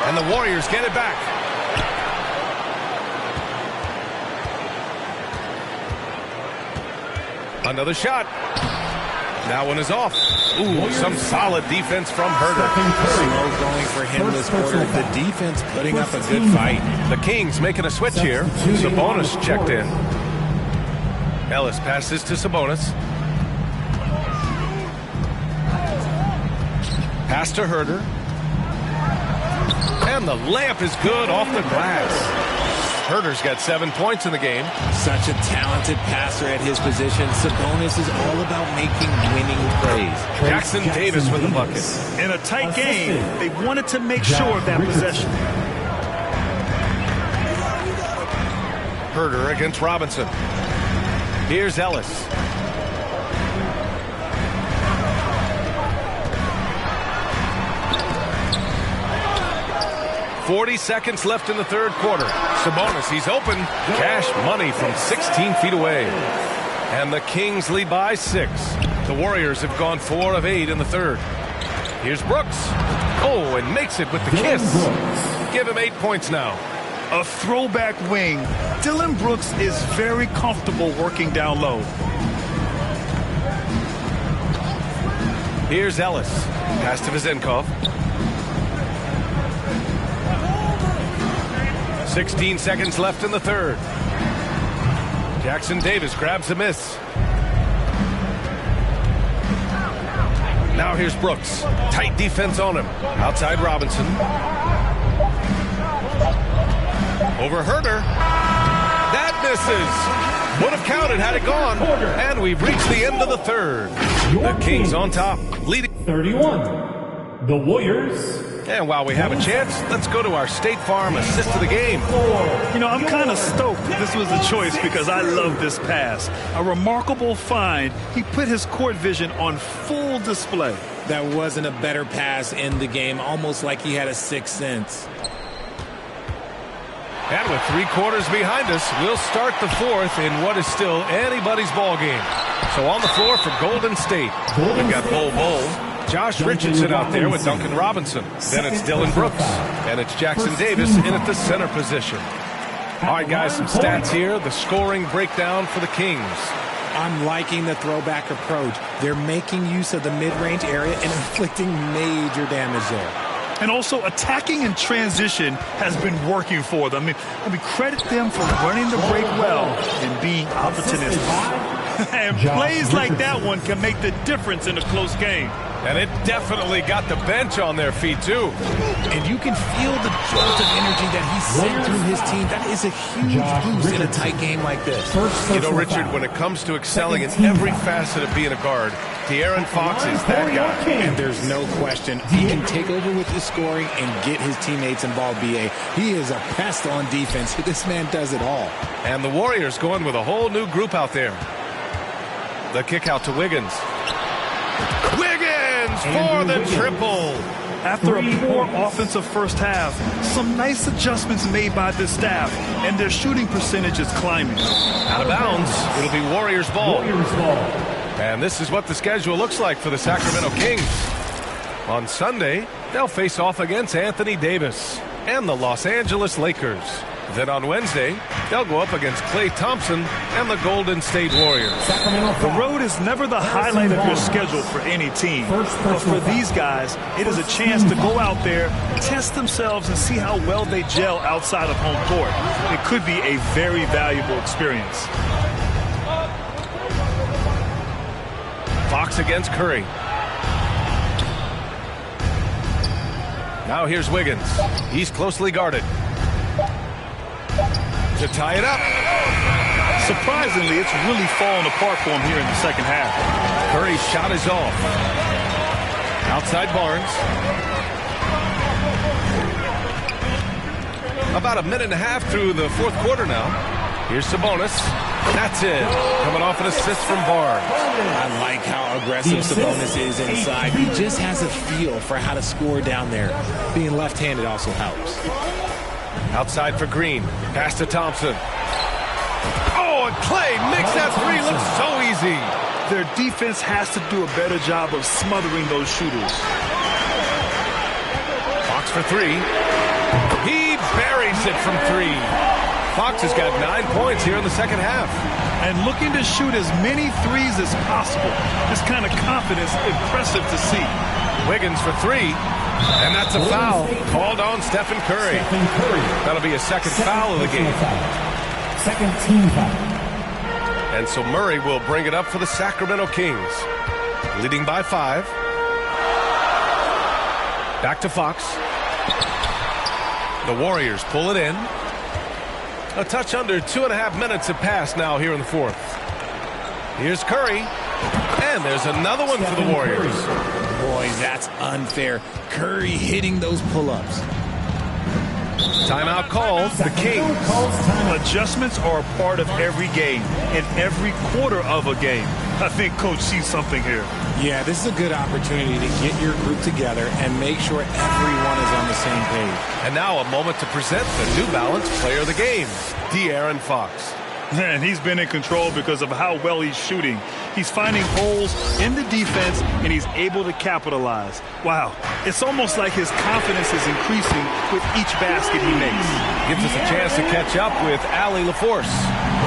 And the Warriors get it back. Another shot. That one is off. Ooh, some solid defense from Herter. Slow going for him this quarter. The defense putting up a good fight. The Kings making a switch here. Sabonis checked in. Ellis passes to Sabonis. Pass to Herter. And the layup is good off the glass. Herter's got 7 points in the game. Such a talented passer at his position. Sabonis is all about making winning plays. Jackson Davis with the bucket. In a tight game, they wanted to make sure of that possession. Herter against Robinson. Here's Ellis. 40 seconds left in the third quarter. Sabonis, he's open. Cash money from 16 feet away. And the Kings lead by 6. The Warriors have gone 4 of 8 in the third. Here's Brooks. Oh, and makes it with the kiss. Give him 8 points now. A throwback wing. Dylan Brooks is very comfortable working down low. Here's Ellis. Pass to Vizenkov. 16 seconds left in the third. Jackson Davis grabs the miss. Now here's Brooks. Tight defense on him. Outside Robinson. Over Herder. That misses. Would have counted had it gone. And we've reached the end of the third. The Kings on top, leading 31. The Warriors. And while we have a chance, let's go to our State Farm assist of the game. You know, I'm kind of stoked this was the choice because I love this pass. A remarkable find. He put his court vision on full display. That wasn't a better pass in the game, almost like he had a sixth sense. And with 3 quarters behind us, we'll start the fourth in what is still anybody's ball game. So on the floor for Golden State, we've got Bol. Josh Richardson out there with Duncan Robinson. Then it's Dylan Brooks. And it's Jackson Davis in at the center position. All right, guys, some stats here. The scoring breakdown for the Kings. I'm liking the throwback approach. They're making use of the mid-range area and inflicting major damage there. And also attacking in transition has been working for them. I mean, credit them for running the break well and being opportunistic. And plays like that one can make the difference in a close game. And it definitely got the bench on their feet, too. And you can feel the jolt of energy that he sent through his team. That is a huge boost in a tight game like this. You know, Richard, when it comes to excelling in every facet of being a guard, De'Aaron Fox is that guy. And there's no question. He can take over with his scoring and get his teammates involved, B.A. He is a pest on defense. This man does it all. And the Warriors going with a whole new group out there. The kick out to Wiggins. Wiggins for the triple. After a poor offensive first half, some nice adjustments made by the staff, and their shooting percentage is climbing. Out of bounds. It'll be Warriors ball. And this is what the schedule looks like for the Sacramento Kings. On Sunday, they'll face off against Anthony Davis and the Los Angeles Lakers. Then on Wednesday, they'll go up against Klay Thompson and the Golden State Warriors. The road is never the highlight of your schedule for any team. But for these guys, it is a chance to go out there, test themselves, and see how well they gel outside of home court. It could be a very valuable experience. Fox against Curry. Now here's Wiggins. He's closely guarded. To tie it up. Surprisingly, it's really fallen apart for him here in the second half. Curry's shot is off. Outside Barnes. About a minute and a half through the fourth quarter now. Here's Sabonis. That's it. Coming off an assist from Barnes. I like how aggressive Sabonis is inside. He just has a feel for how to score down there. Being left-handed also helps. Outside for Green. Pass to Thompson. Oh, and Klay makes that three look so easy. Their defense has to do a better job of smothering those shooters. Fox for three. He buries it from three. Fox has got 9 points here in the second half. And looking to shoot as many threes as possible. This kind of confidence, impressive to see. Wiggins for three. And that's a foul called on Stephen Curry. That'll be a second foul of the game. Second team foul. And so Murray will bring it up for the Sacramento Kings. Leading by 5. Back to Fox. The Warriors pull it in. A touch under 2.5 minutes have passed now here in the fourth. Here's Curry. And there's another one for the Warriors. Boy, that's unfair. Curry hitting those pull-ups. Timeout called. The Kings. Adjustments are a part of every game and every quarter of a game. I think Coach sees something here. Yeah, this is a good opportunity to get your group together and make sure everyone is on the same page. And now a moment to present the New Balance Player of the Game, De'Aaron Fox. And he's been in control because of how well he's shooting. He's finding holes in the defense, and he's able to capitalize. Wow, it's almost like his confidence is increasing with each basket he makes. Gives us a chance to catch up with Allie LaForce.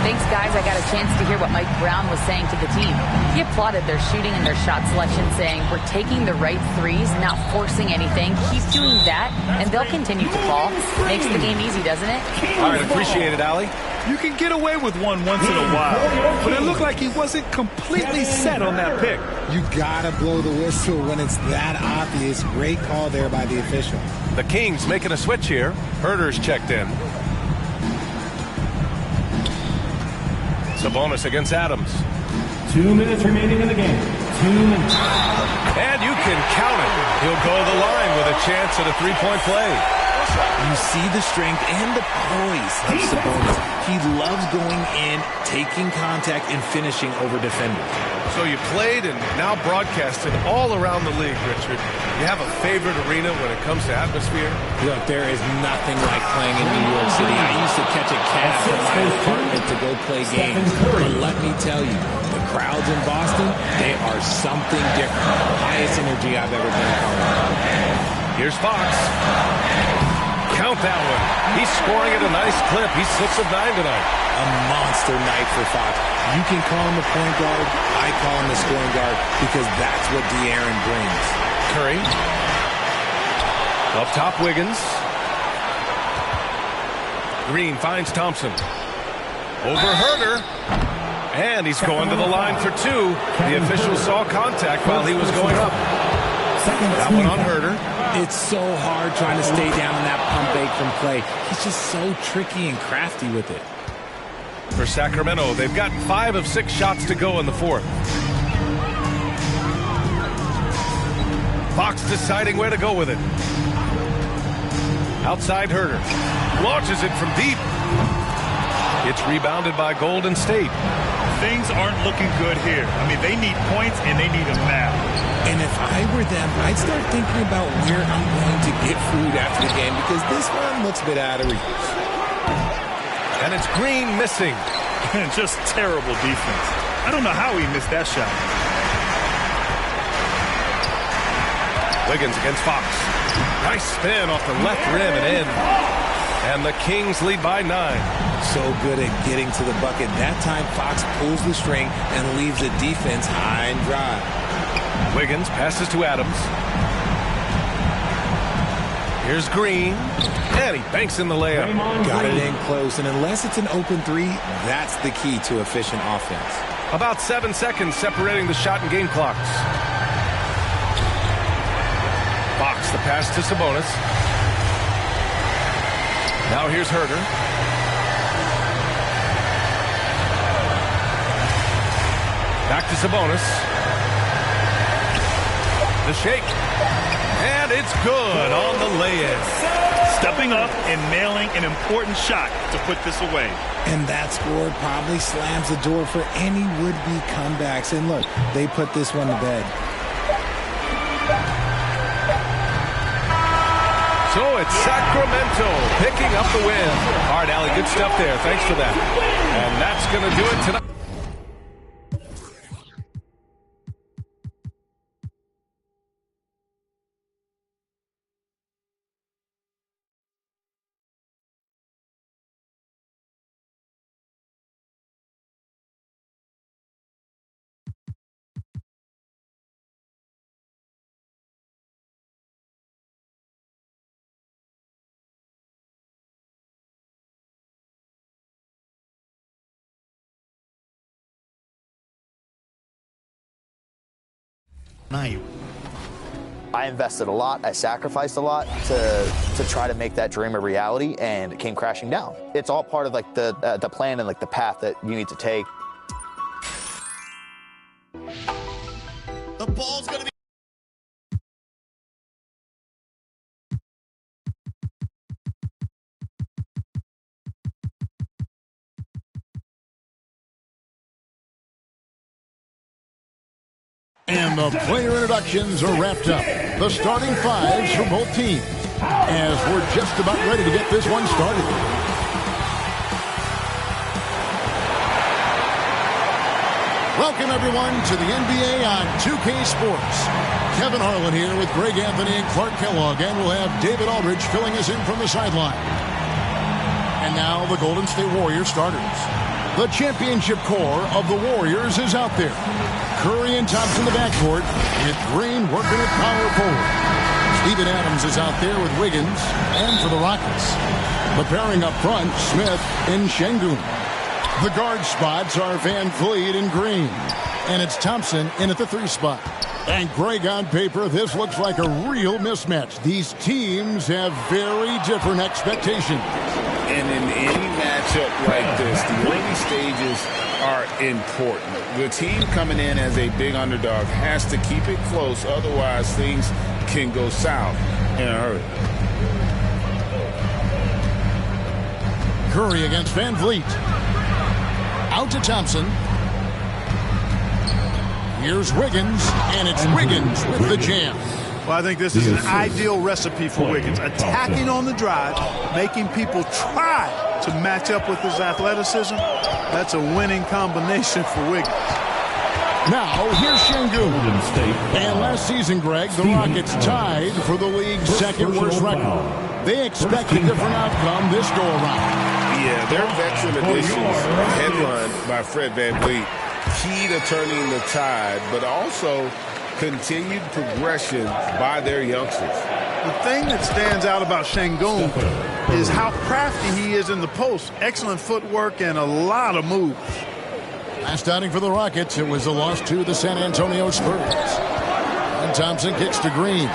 Thanks, guys. I got a chance to hear what Mike Brown was saying to the team. He applauded their shooting and their shot selection, saying, we're taking the right threes, not forcing anything. Keep doing that, and they'll continue to fall. Makes the game easy, doesn't it? All right, appreciate it, Allie. You can get away with one once in a while, but it looked like he wasn't completely set on that pick. You gotta blow the whistle when it's that obvious. Great call there by the official. The Kings making a switch here. Herder's checked in. Sabonis against Adams. 2 minutes remaining in the game. 2 minutes. And you can count it. He'll go to the line with a chance at a three-point play. You see the strength and the poise of Sabonis. He loves going in, taking contact, and finishing over defenders. So you played and now broadcasted all around the league, Richard. You have a favorite arena when it comes to atmosphere? Look, there is nothing like playing in New York City. I used to catch a cab from my apartment to go play games. But let me tell you, the crowds in Boston, they are something different. Highest energy I've ever been a part of. Here's Fox. Count that one. He's scoring at a nice clip. He's 6 of 9 tonight. A monster night for Fox. You can call him the point guard. I call him the scoring guard because that's what De'Aaron brings. Curry. Up top, Wiggins. Green finds Thompson. Over Herder. And he's going to the line for 2. The official saw contact while he was going up. That one on Herder. It's so hard trying to stay down in that pump fake from Clay. He's just so tricky and crafty with it. For Sacramento, they've gotten 5 of 6 shots to go in the 4th. Fox deciding where to go with it. Outside Herder. Launches it from deep. It's rebounded by Golden State. Things aren't looking good here. I mean, they need points and they need them now. And if I were them, I'd start thinking about where I'm going to get food after the game because this one looks a bit out of reach. And it's Green missing. Just terrible defense. I don't know how he missed that shot. Wiggins against Fox. Nice spin off the left rim and in. And the Kings lead by 9. So good at getting to the bucket. That time, Fox pulls the string and leaves the defense high and dry. Wiggins passes to Adams. Here's Green. And he banks in the layup. Got it in close. And unless it's an open 3, that's the key to efficient offense. About 7 seconds separating the shot and game clocks. Fox, the pass to Sabonis. Now here's Herder. Back to Sabonis. The shake. And it's good on the lay-in. Stepping up and nailing an important shot to put this away. And that score probably slams the door for any would-be comebacks. And look, they put this one to bed. So it's Sacramento picking up the win. All right, Allie, good stuff there. Thanks for that. And that's going to do it tonight. I invested a lot. I sacrificed a lot to try to make that dream a reality, and it came crashing down. It's all part of like the plan and like the path that you need to take. The ball's going to be. And the player introductions are wrapped up. The starting 5s for both teams, as we're just about ready to get this one started. Welcome, everyone, to the NBA on 2K Sports. Kevin Harlan here with Greg Anthony and Clark Kellogg, and we'll have David Aldridge filling us in from the sideline. And now the Golden State Warriors starters. The championship core of the Warriors is out there. Curry and Thompson in the backcourt, with Green working at power forward. Steven Adams is out there with Wiggins, and for the Rockets, preparing up front, Smith and Şengün. The guard spots are Van Vliet and Green, and it's Thompson in at the 3 spot. And Greg, on paper, this looks like a real mismatch. These teams have very different expectations. And in any matchup like this, the early stages are important. The team coming in as a big underdog has to keep it close, otherwise things can go south in a hurry. Curry against Van Vliet. Out to Thompson. Here's Wiggins, and it's Wiggins with the jam. Well, I think this is an ideal recipe for Wiggins. Attacking on the drive, making people try to match up with his athleticism. That's a winning combination for Wiggins. Now, here's Şengün. And last season, Greg, the Rockets tied for the league's second worst record. They expect a different outcome this go-around. Yeah, their veteran additions, headlined by Fred VanVleet, key to turning the tide, but also continued progression by their youngsters. The thing that stands out about Şengün is how crafty he is in the post. Excellent footwork and a lot of moves. Last outing for the Rockets, it was a loss to the San Antonio Spurs. And Thompson kicks to Green.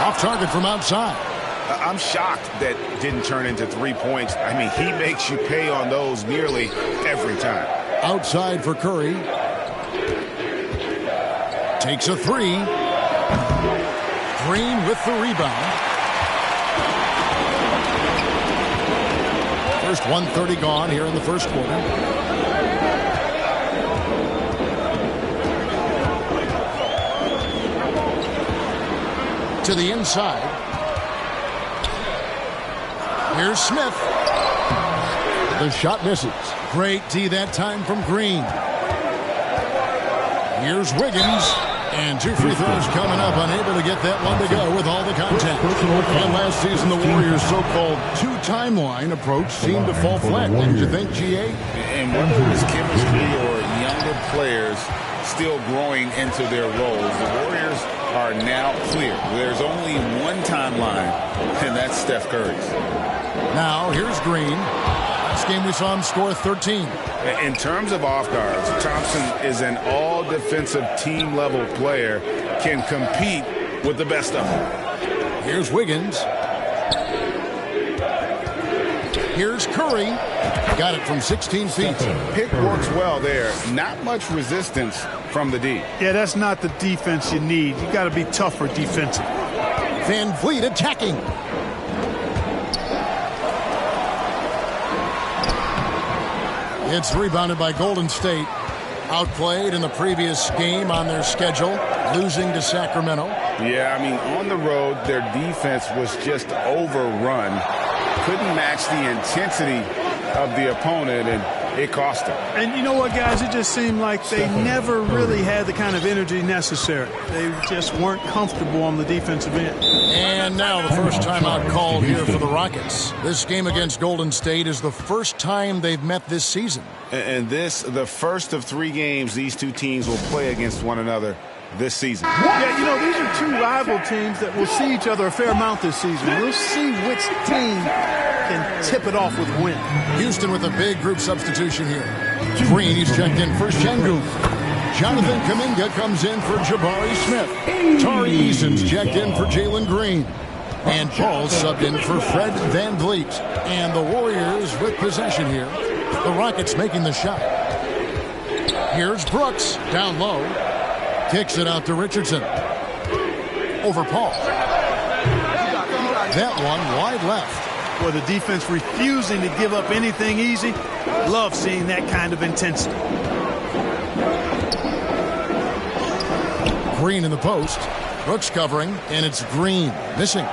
Off target from outside. I'm shocked that didn't turn into 3 points. I mean, he makes you pay on those nearly every time. Outside for Curry. Takes a 3. Green with the rebound. First 1:30 gone here in the first quarter. To the inside. Here's Smith. The shot misses. Great D that time from Green. Here's Wiggins. And 2 free throws coming up. Unable to get that one to go with all the contact. And last season, the Warriors' so-called 2-timeline approach seemed to fall flat. Didn't you think, GA? And whether it's chemistry or younger players still growing into their roles, the Warriors are now clear. There's only one timeline, and that's Steph Curry's. Now, here's Green. Last game we saw him score 13. In terms of off guards, Thompson is an all-defensive team-level player, can compete with the best of them. Here's Wiggins. Here's Curry. Got it from 16 feet. Pick works well there. Not much resistance from the D. Yeah, that's not the defense you need. You got to be tougher defensive. Van Vliet attacking. It's rebounded by Golden State. Outplayed in the previous game on their schedule, losing to Sacramento. Yeah, I mean, on the road, their defense was just overrun. Couldn't match the intensity of the opponent, and it cost them. And you know what, guys? It just seemed like they never really had the kind of energy necessary. They just weren't comfortable on the defensive end. And now the first timeout called here for the Rockets. This game against Golden State is the first time they've met this season. And this, the first of 3 games these two teams will play against one another this season. Yeah, you know, these are 2 rival teams that will see each other a fair amount this season. We'll see which team can tip it off with a win. Houston with a big group substitution here. Green, he's checked in for Şengün. Jonathan Kuminga comes in for Jabari Smith. Tari Eason's checked in for Jalen Green. And Paul subbed in for Fred VanVleet. And the Warriors with possession here. The Rockets making the shot. Here's Brooks, down low. Kicks it out to Richardson. Over Paul. That one wide left. Well, the defense refusing to give up anything easy. Love seeing that kind of intensity. Green in the post. Brooks covering, and it's Green missing.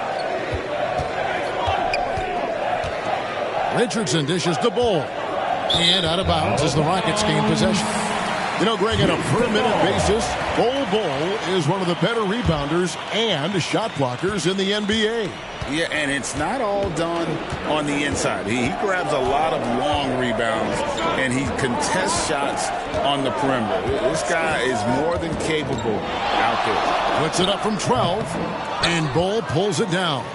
Richardson dishes the ball. And out of bounds as the Rockets gain possession. You know, Greg, on a per-minute basis, Bull is one of the better rebounders and shot blockers in the NBA. Yeah, and it's not all done on the inside. He grabs a lot of long rebounds, and he contests shots on the perimeter. This guy is more than capable out there. Puts it up from 12, and Bull pulls it down.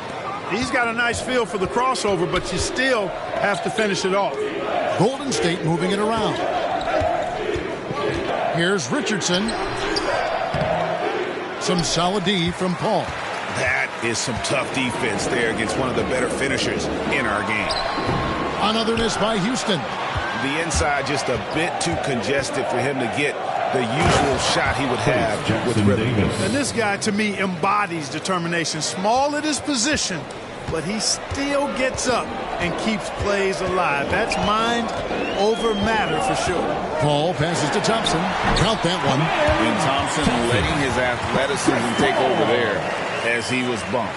He's got a nice feel for the crossover, but you still have to finish it off. Golden State moving it around. Here's Richardson. Some solid D from Paul. That is some tough defense there against one of the better finishers in our game. Another miss by Houston. The inside just a bit too congested for him to get the usual shot he would have with rhythm. And this guy, to me, embodies determination. Small at his position, but he still gets up and keeps plays alive. That's mind over matter for sure. Paul passes to Thompson. Count that one. And Thompson letting his athleticism take over there as he was bumped.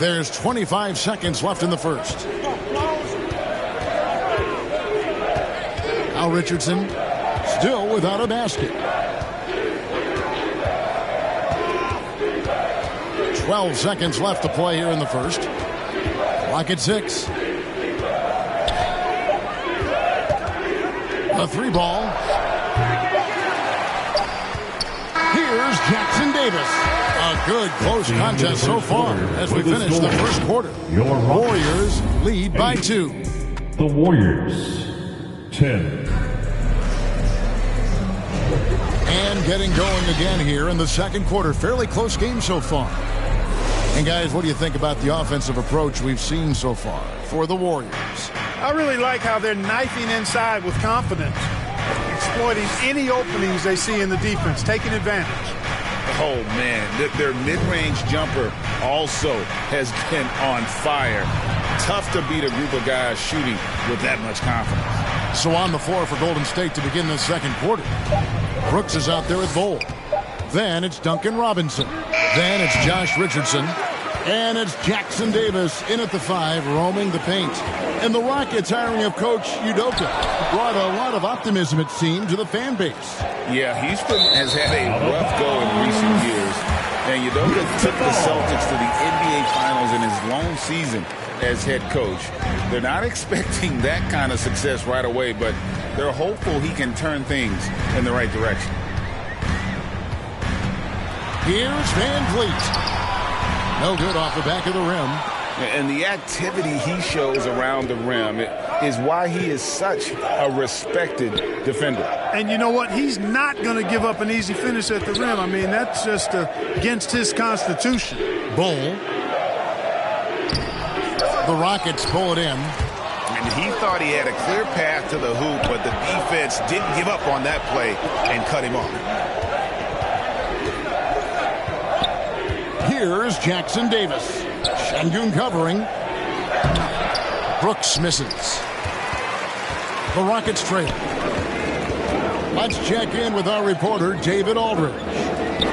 There's 25 seconds left in the first. Al Richardson still without a basket. 12 seconds left to play here in the first. Clock at 6. A 3-ball. Here's Jackson Davis. A good close contest so far as we finish the first quarter. Warriors lead by 2. The Warriors 10. And getting going again here in the second quarter. Fairly close game so far. And guys, what do you think about the offensive approach we've seen so far for the Warriors? I really like how they're knifing inside with confidence, exploiting any openings they see in the defense, taking advantage. Oh, man, their mid-range jumper also has been on fire. Tough to beat a group of guys shooting with that much confidence. So on the floor for Golden State to begin the second quarter. Brooks is out there with Bull. Then it's Duncan Robinson. Then it's Josh Richardson. And it's Jackson Davis in at the 5, roaming the paint. And the Rockets hiring of Coach Udoka brought a lot of optimism, it seemed, to the fan base. Yeah, Houston has had a rough go in recent years. And Udoka took the Celtics to the NBA Finals in his lone season as head coach. They're not expecting that kind of success right away, but they're hopeful he can turn things in the right direction. Here's Van Vliet. No good off the back of the rim. And the activity he shows around the rim is why he is such a respected defender. And you know what? He's not going to give up an easy finish at the rim. I mean, that's just against his constitution. Bull. The Rockets pull it in. And he thought he had a clear path to the hoop, but the defense didn't give up on that play and cut him off. Here's Jackson Davis. Şengün covering. Brooks misses. The Rockets trail. Let's check in with our reporter, David Aldridge.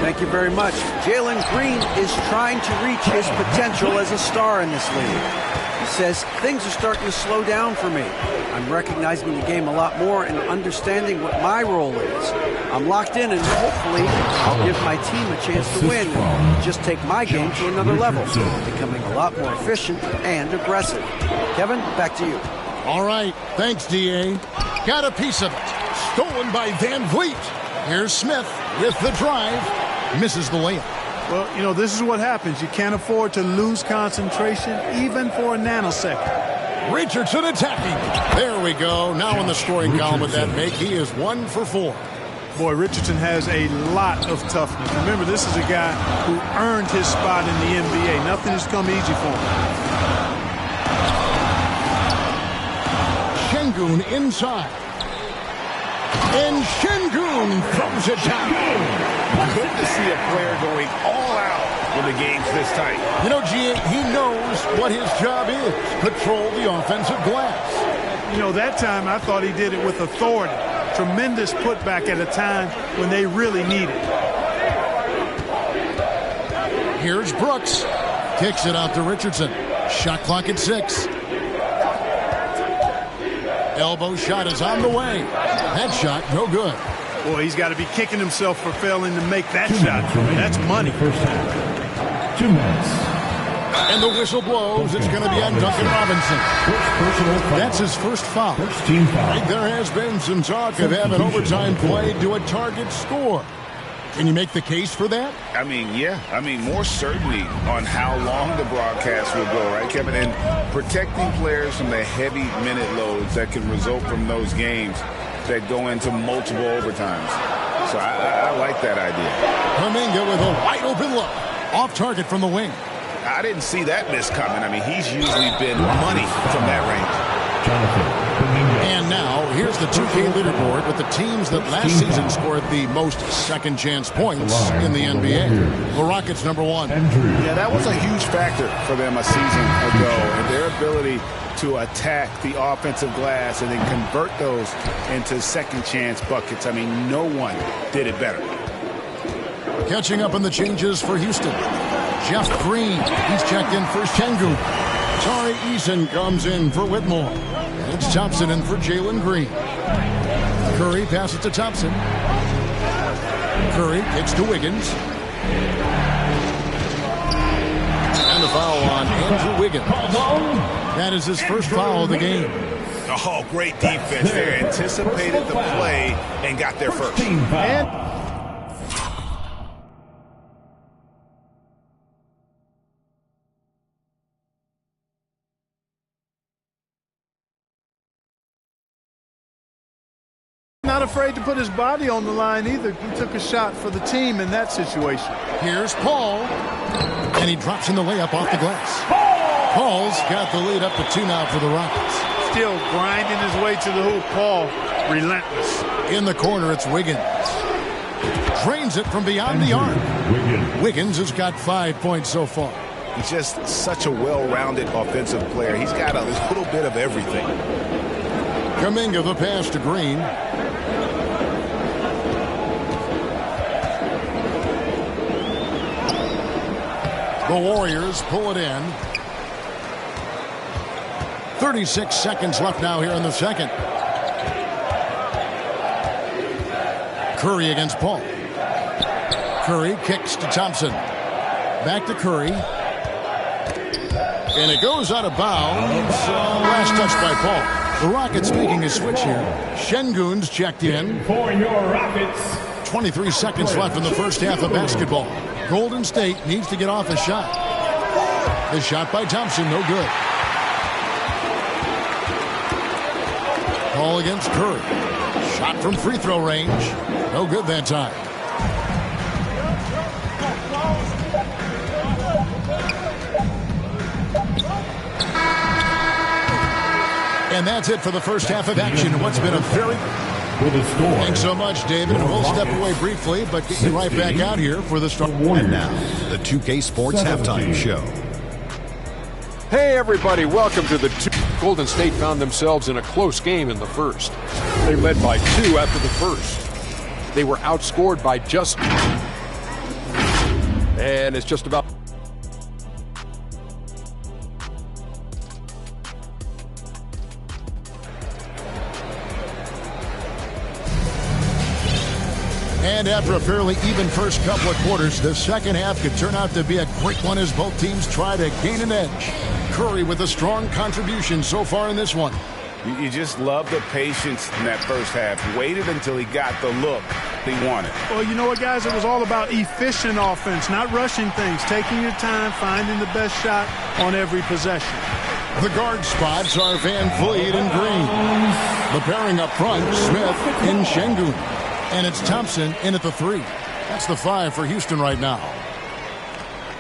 Thank you very much. Jalen Green is trying to reach his potential as a star in this league. He says, things are starting to slow down for me. I'm recognizing the game a lot more and understanding what my role is. I'm locked in, and hopefully I'll give my team a chance to win and just take my game to another level, becoming a lot more efficient and aggressive. Kevin, back to you. All right. Thanks, D.A. Got a piece of it. Stolen by Van Vliet. Here's Smith with the drive. Misses the layup. Well, you know, this is what happens. You can't afford to lose concentration, even for a nanosecond. Richardson attacking. There we go. Now in the scoring column with that make, he is 1 for 4. Boy, Richardson has a lot of toughness. Remember, this is a guy who earned his spot in the NBA. Nothing has come easy for him. Şengün inside. And Şengün throws it down. Good to see a player going all out when the game's this tight. You know, G.A., he knows what his job is. Control the offensive glass. You know, that time I thought he did it with authority. Tremendous putback at a time when they really need it. Here's Brooks. Kicks it out to Richardson. Shot clock at 6. Elbow shot is on the way. That shot, no good. Boy, he's got to be kicking himself for failing to make that shot. That's money. First half. 2 minutes. And the whistle blows. It's going to be on Duncan Robinson. That's his first foul. First team foul. I think there has been some talk of having overtime played to a target score. Can you make the case for that? I mean, yeah. I mean, more certainty on how long the broadcast will go, right, Kevin? And protecting players from the heavy minute loads that can result from those games that go into multiple overtimes. So I like that idea. Kuminga with a wide open look. Off target from the wing. I didn't see that miss coming. I mean, he's usually been money from that range. And now, here's the 2K leaderboard with the teams that last season scored the most second chance points in the NBA. The Rockets, number 1. Yeah, that was a huge factor for them a season ago. And their ability to attack the offensive glass and then convert those into second chance buckets. I mean, no one did it better. Catching up on the changes for Houston. Jeff Green, he's checked in for Şengün. Tari Eason comes in for Whitmore. And it's Thompson in for Jalen Green. Curry passes to Thompson. Curry kicks to Wiggins. And the foul on Andrew Wiggins. That is his first foul of the game. Oh, great defense there. Anticipated the play and got there first. Not afraid to put his body on the line either. He took a shot for the team in that situation. Here's Paul. And he drops in the layup off the glass. Paul's got the lead up to 2 now for the Rockets. Still grinding his way to the hoop. Paul, relentless. In the corner, it's Wiggins. Drains it from beyond the arc. Wiggins has got 5 points so far. He's just such a well-rounded offensive player. He's got a little bit of everything. Kuminga the pass to Green. The Warriors pull it in. 36 seconds left now here in the second. Curry against Paul. Curry kicks to Thompson. Back to Curry. And it goes out of bounds. Last touch by Paul. The Rockets making a switch here. Şengün's checked in. For your Rockets. 23 seconds left in the first half of basketball. Golden State needs to get off a shot. The shot by Thompson, no good. Ball against Curry. Shot from free throw range. No good that time. And that's it for the first half of action. What's been a very... Thanks so much, David. We'll step away briefly, but get you right back out here for the start. And now, the 2K Sports Halftime Show. Hey, everybody. Welcome to the Golden State found themselves in a close game in the first. They led by 2 after the first. They were outscored by just... And it's just about... And after a fairly even first couple of quarters, the second half could turn out to be a great one as both teams try to gain an edge. Curry with a strong contribution so far in this one. You just love the patience in that first half. Waited until he got the look he wanted. Well, you know what, guys? It was all about efficient offense, not rushing things, taking your time, finding the best shot on every possession. The guard spots are Van Vliet and Green. The pairing up front, Smith and Şengün. And it's Thompson in at the 3. That's the 5 for Houston right now.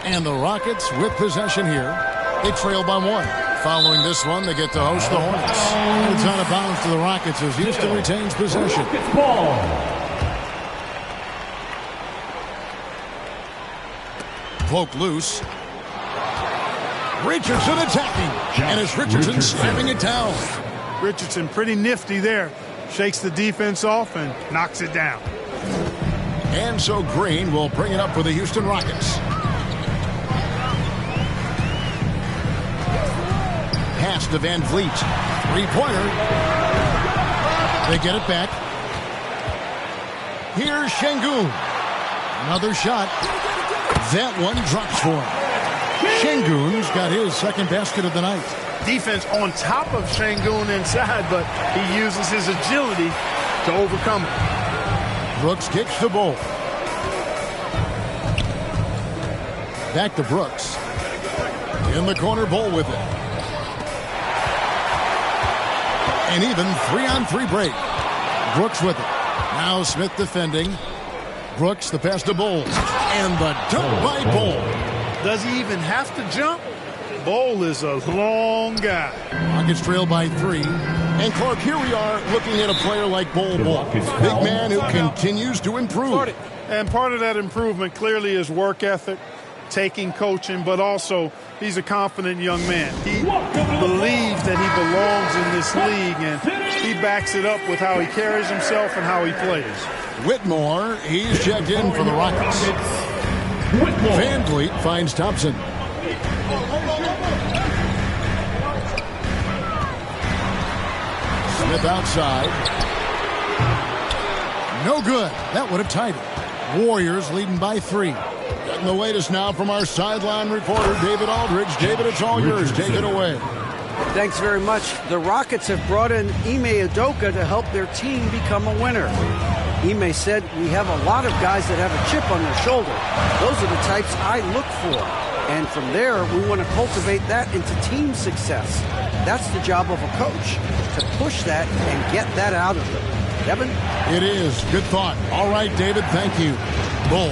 And the Rockets with possession here. They trail by 1. Following this one, they get to host the Hornets. And it's out of bounds to the Rockets as Houston retains possession. Poke loose. Richardson attacking. And it's Richardson slamming it down. Richardson pretty nifty there. Shakes the defense off and knocks it down. And so Green will bring it up for the Houston Rockets. Pass to Van Vliet. Three-pointer. They get it back. Here's Şengün. Another shot. That one drops for him. Şengün's got his second basket of the night. Defense on top of Şengün inside, but he uses his agility to overcome it. Brooks kicks the ball. Back to Brooks. In the corner, Ball with it. An even 3-on-3 break. Brooks with it. Now Smith defending. Brooks, the pass to Ball. And the dunk by Ball. Does he even have to jump? Ball is a long guy. Rockets trail by 3. And Clark, here we are looking at a player like Ball. Big man who continues to improve. And part of that improvement clearly is work ethic, taking coaching, but also he's a confident young man. He believes that he belongs in this league, and he backs it up with how he carries himself and how he plays. Whitmore, he's checked in for the Rockets. Van Vliet finds Thompson. Smith outside. No good. That would have tied it. Warriors leading by 3. Getting the latest now from our sideline reporter, David Aldridge. David, it's all yours. Take it away. Thanks very much. The Rockets have brought in Ime Udoka to help their team become a winner. Ime said, "We have a lot of guys that have a chip on their shoulder. Those are the types I look for. And from there, we want to cultivate that into team success. That's the job of a coach, to push that and get that out of them." Devin? It is. Good thought. All right, David, thank you. Bull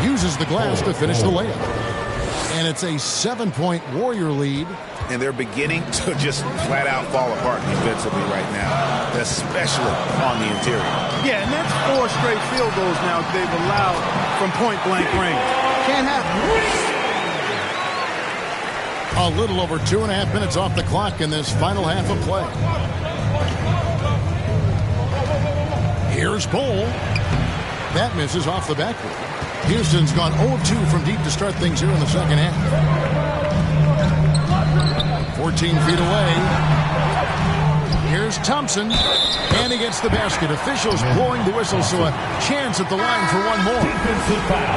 uses the glass to finish the layup. And it's a 7-point Warrior lead. And they're beginning to just flat out fall apart defensively right now, especially on the interior. Yeah, and that's 4 straight field goals now they've allowed from point-blank range. Can't happen. A little over 2.5 minutes off the clock in this final half of play. Here's Bull. That misses off the backboard. Houston's gone 0-2 from deep to start things here in the second half. 14 feet away. Here's Thompson. And he gets the basket. Officials blowing the whistle, so a chance at the line for one more.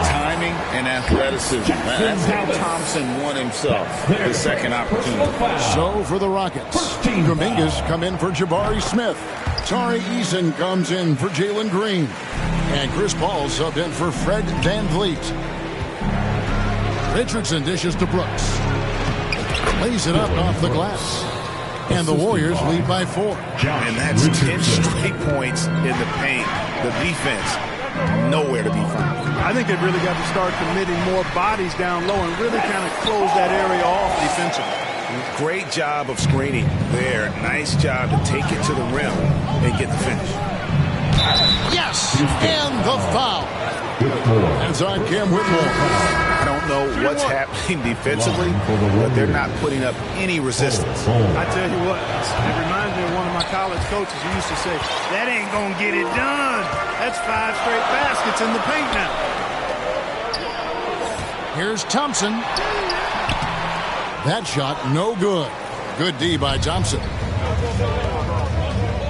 Timing and athleticism. That's how Thompson won himself his second opportunity. So for the Rockets, Dominguez come in for Jabari Smith. Tari Eason comes in for Jalen Green. And Chris Paul sub in for Fred Van Vliet. Richardson dishes to Brooks. Lays it up off the glass. And the Warriors lead by 4. And that's 10 straight points in the paint. The defense, nowhere to be found. I think they've really got to start committing more bodies down low and really kind of close that area off defensively. Great job of screening there. Nice job to take it to the rim and get the finish. Yes! And the foul. It's on Cam Whitmore. I don't know what's happening defensively, but they're not putting up any resistance. I tell you what, it reminds me of one of my college coaches who used to say, "That ain't going to get it done." That's 5 straight baskets in the paint now. Here's Thompson. That shot, no good. Good D by Thompson.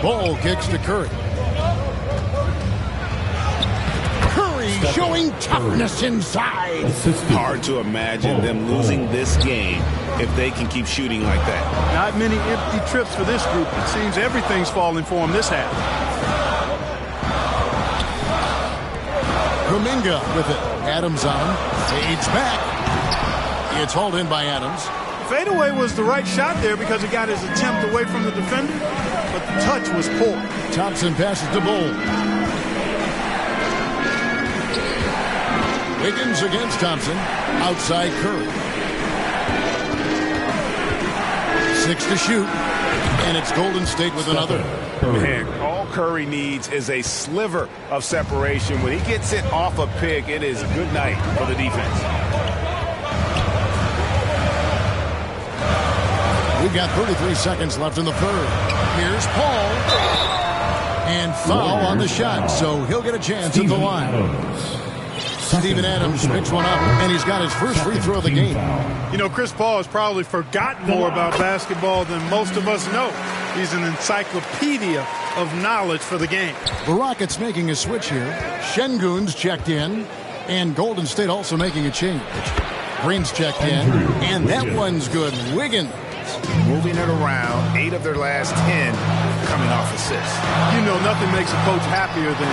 Ball kicks to Curry. Showing toughness inside. Hard to imagine them losing this game if they can keep shooting like that. Not many empty trips for this group. It seems everything's falling for them this half. Kuminga with it. Adams on. Fades back. It's hauled in by Adams. Fadeaway was the right shot there because he got his attempt away from the defender, but the touch was poor. Thompson passes to Bull. Wiggins against Thompson. Outside Curry. 6 to shoot. And it's Golden State with another. Man, all Curry needs is a sliver of separation. When he gets it off a pick, it is good night for the defense. We've got 33 seconds left in the third. Here's Paul. And foul on the shot, so he'll get a chance at the line. Steven Adams picks one up, and he's got his first free throw of the game. You know, Chris Paul has probably forgotten more about basketball than most of us know. He's an encyclopedia of knowledge for the game. The Rockets making a switch here. Şengün's checked in, and Golden State also making a change. Green's checked in, and that one's good. Wiggins moving it around. 8 of their last 10 coming off assists. You know, nothing makes a coach happier than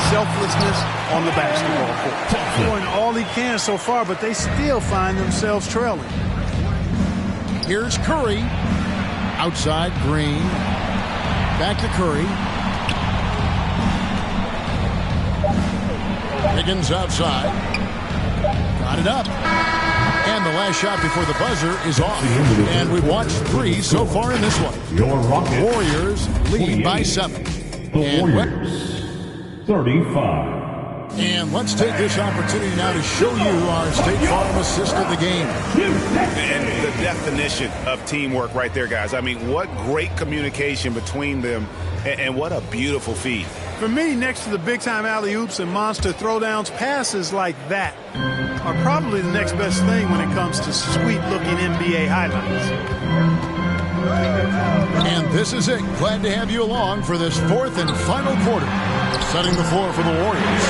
selflessness on the basketball court. Doing all he can so far, but they still find themselves trailing. Here's Curry. Outside, Green. Back to Curry. Wiggins outside. Got it up. And the last shot before the buzzer is off. And we've watched 3 so far in this one. Warriors lead by 7. And Warriors 35. And let's take this opportunity now to show you our State Farm assist of the game. And the definition of teamwork right there, guys. I mean, what great communication between them, and what a beautiful feed. For me, next to the big-time alley-oops and monster throwdowns, passes like that are probably the next best thing when it comes to sweet-looking NBA highlights. And this is it. Glad to have you along for this 4th and final quarter. Setting the floor for the Warriors.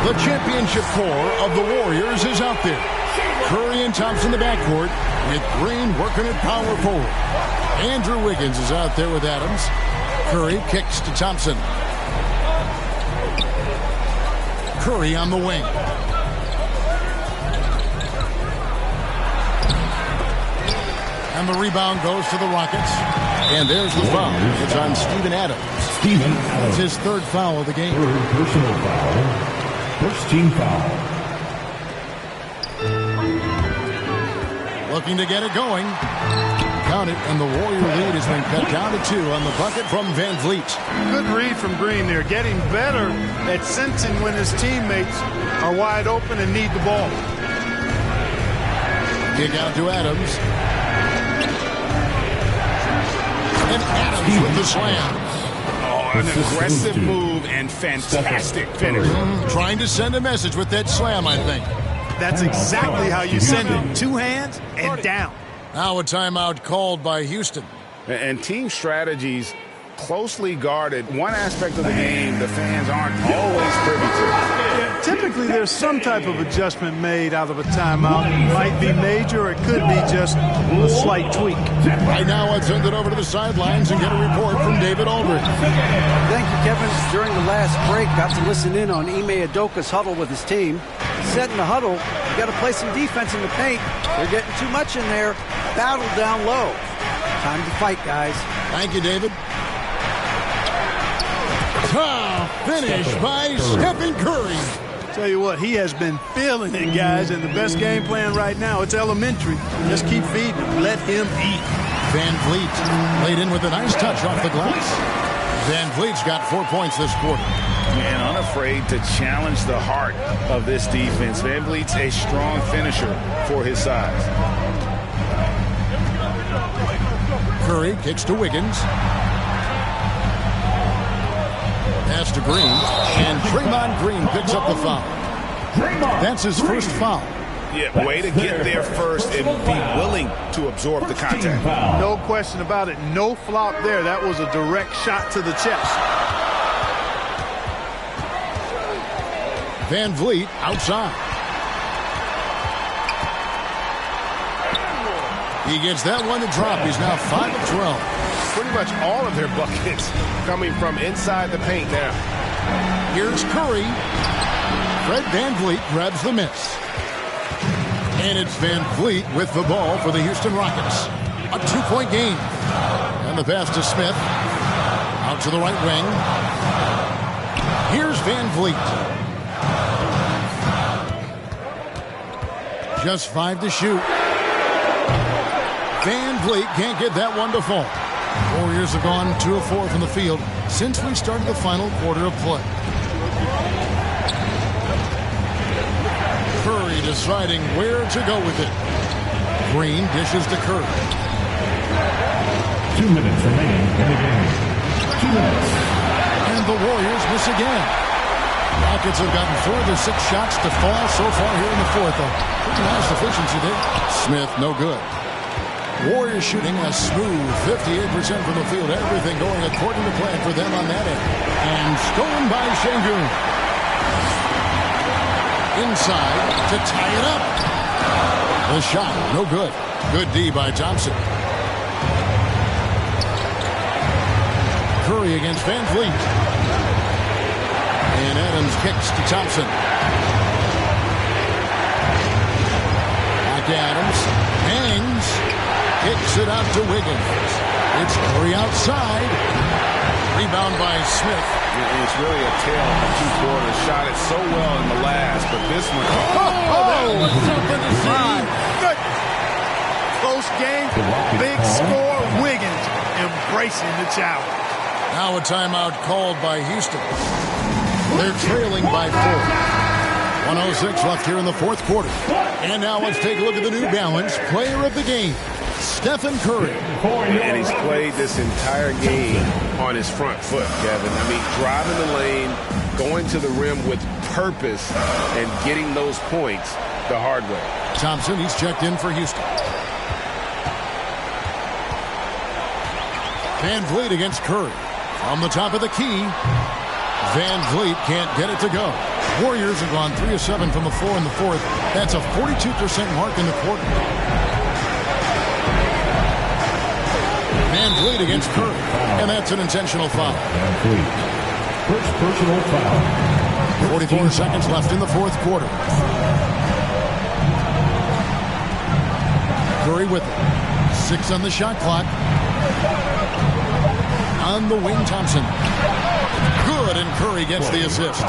The championship core of the Warriors is out there. Curry and Thompson in the backcourt, with Green working at power forward. Andrew Wiggins is out there with Adams. Curry kicks to Thompson. Curry on the wing. And the rebound goes to the Rockets. And there's the foul. It's on Steven Adams. It's his 3rd foul of the game. 3rd personal foul. 1st team foul. Looking to get it going. Count it, and the Warrior lead has been cut down to 2 on the bucket from Van Vliet. Good read from Green there. Getting better at sensing when his teammates are wide open and need the ball. Kick out to Adams. And Adams with the slam. Oh, an aggressive move and fantastic finish. Trying to send a message with that slam, I think. That's exactly how you send it. 2 hands and down. Now a timeout called by Houston. And team strategies closely guarded. One aspect of the game the fans aren't always privy to. Yeah, typically there's some type of adjustment made out of a timeout. It might be major, or it could be just a slight tweak. Right now, let's send it over to the sidelines and get a report from David Aldridge. Thank you, Kevin. During the last break, got to listen in on Ime Udoka's huddle with his team. He said in the huddle, you got to play some defense in the paint. They're getting too much in there. Battle down low. Time to fight, guys. Thank you, David. Finish by Stephen Curry. Tell you what, he has been feeling it, guys, and the best game plan right now, it's elementary. Just keep feeding him. Let him eat. Van Vliet laid in with a nice touch off the glass. Van Vliet's got 4 points this quarter. And unafraid to challenge the heart of this defense. Van Vliet's a strong finisher for his size. Curry kicks to Wiggins. Pass to Green, and Draymond Green picks up the foul. That's his 1st foul. Yeah, way to get there first and be willing to absorb the contact. No question about it. No flop there. That was a direct shot to the chest. Van Vliet outside. He gets that one to drop. He's now 5 of 12. Pretty much all of their buckets coming from inside the paint now. Here's Curry. Fred Van Vliet grabs the miss. And it's Van Vliet with the ball for the Houston Rockets. A 2-point game. And the pass to Smith. Out to the right wing. Here's Van Vliet. Just 5 to shoot. Van Vliet can't get that one to fall. Warriors have gone 2 of 4 from the field since we started the final quarter of play. Curry deciding where to go with it. Green dishes to Curry. 2 minutes remaining in the game. 2 minutes. And the Warriors miss again. Rockets have gotten 4 of their 6 shots to fall so far here in the 4th. Pretty nice efficiency there. Smith, no good. Warriors shooting a smooth 58% from the field. Everything going according to plan for them on that end. And stolen by Şengün. Inside to tie it up. The shot, no good. Good D by Thompson. Curry against Van Vliet. And Adams kicks to Thompson. Back to Adams. Hangs. Kicks it out to Wiggins. It's Curry outside. Rebound by Smith. It's really a tale of two quarters. Shot it so well in the last, but this one... that was something to see. Good. Close game. Big score. Wiggins embracing the challenge. Now a timeout called by Houston. They're trailing by 4. 1:06 left here in the fourth quarter. And now let's take a look at the New Balance player of the game, Stephen Curry. And he's played this entire game on his front foot, Kevin. I mean, driving the lane, going to the rim with purpose, and getting those points the hard way. Thompson, he's checked in for Houston. Van Vliet against Curry. From the top of the key, Van Vliet can't get it to go. Warriors have gone 3 of 7 from the floor in the fourth. That's a 42% mark in the quarter. Van Vliet against Curry, and that's an intentional foul. Van Vliet. First personal foul. 44 seconds left in the fourth quarter. Curry with it. 6 on the shot clock. On the wing, Thompson. Good, and Curry gets the assist.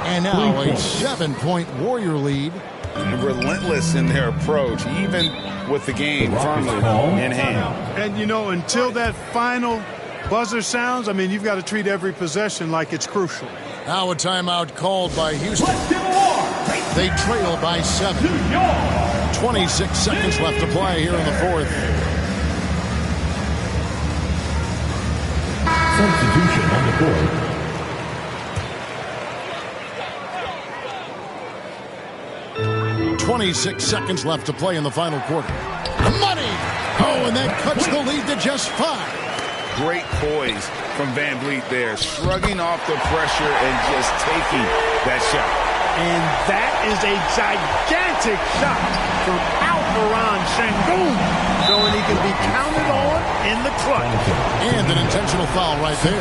And now a 7-point Warrior lead. And relentless in their approach, even with the game firmly in hand. And, you know, until that final buzzer sounds, I mean, you've got to treat every possession like it's crucial. Now a timeout called by Houston. They trail by 7. 26 seconds left to play here in the fourth. Substitution on the court. 26 seconds left to play in the final quarter. Money! Oh, and that cuts the lead to just 5. Great poise from Van Vliet there, shrugging off the pressure and just taking that shot. And that is a gigantic shot from Alperen Şengün, showing he can be counted on in the clutch. And an intentional foul right there.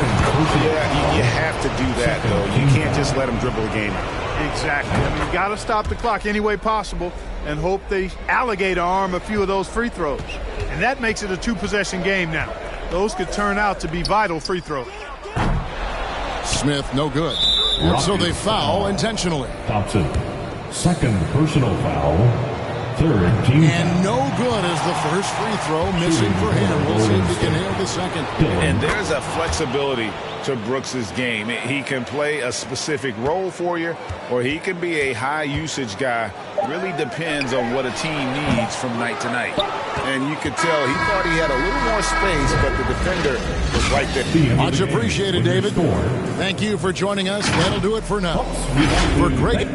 Yeah, you have to do that, though. You can't just let him dribble the game out. Exactly. I mean, you got to stop the clock any way possible and hope they alligator arm a few of those free throws. And that makes it a 2-possession game now. Those could turn out to be vital free throws. Smith, no good. And so they foul intentionally. Thompson, second personal foul. Third team. And no good as the first free throw missing for him. We'll see if he can nail the second. And there's a flexibility to Brooks's game. He can play a specific role for you, or he can be a high-usage guy. Really depends on what a team needs from night to night. And you could tell he thought he had a little more space, but the defender was right there. Much appreciated, David. Thank you for joining us. That'll do it for now. For Greg.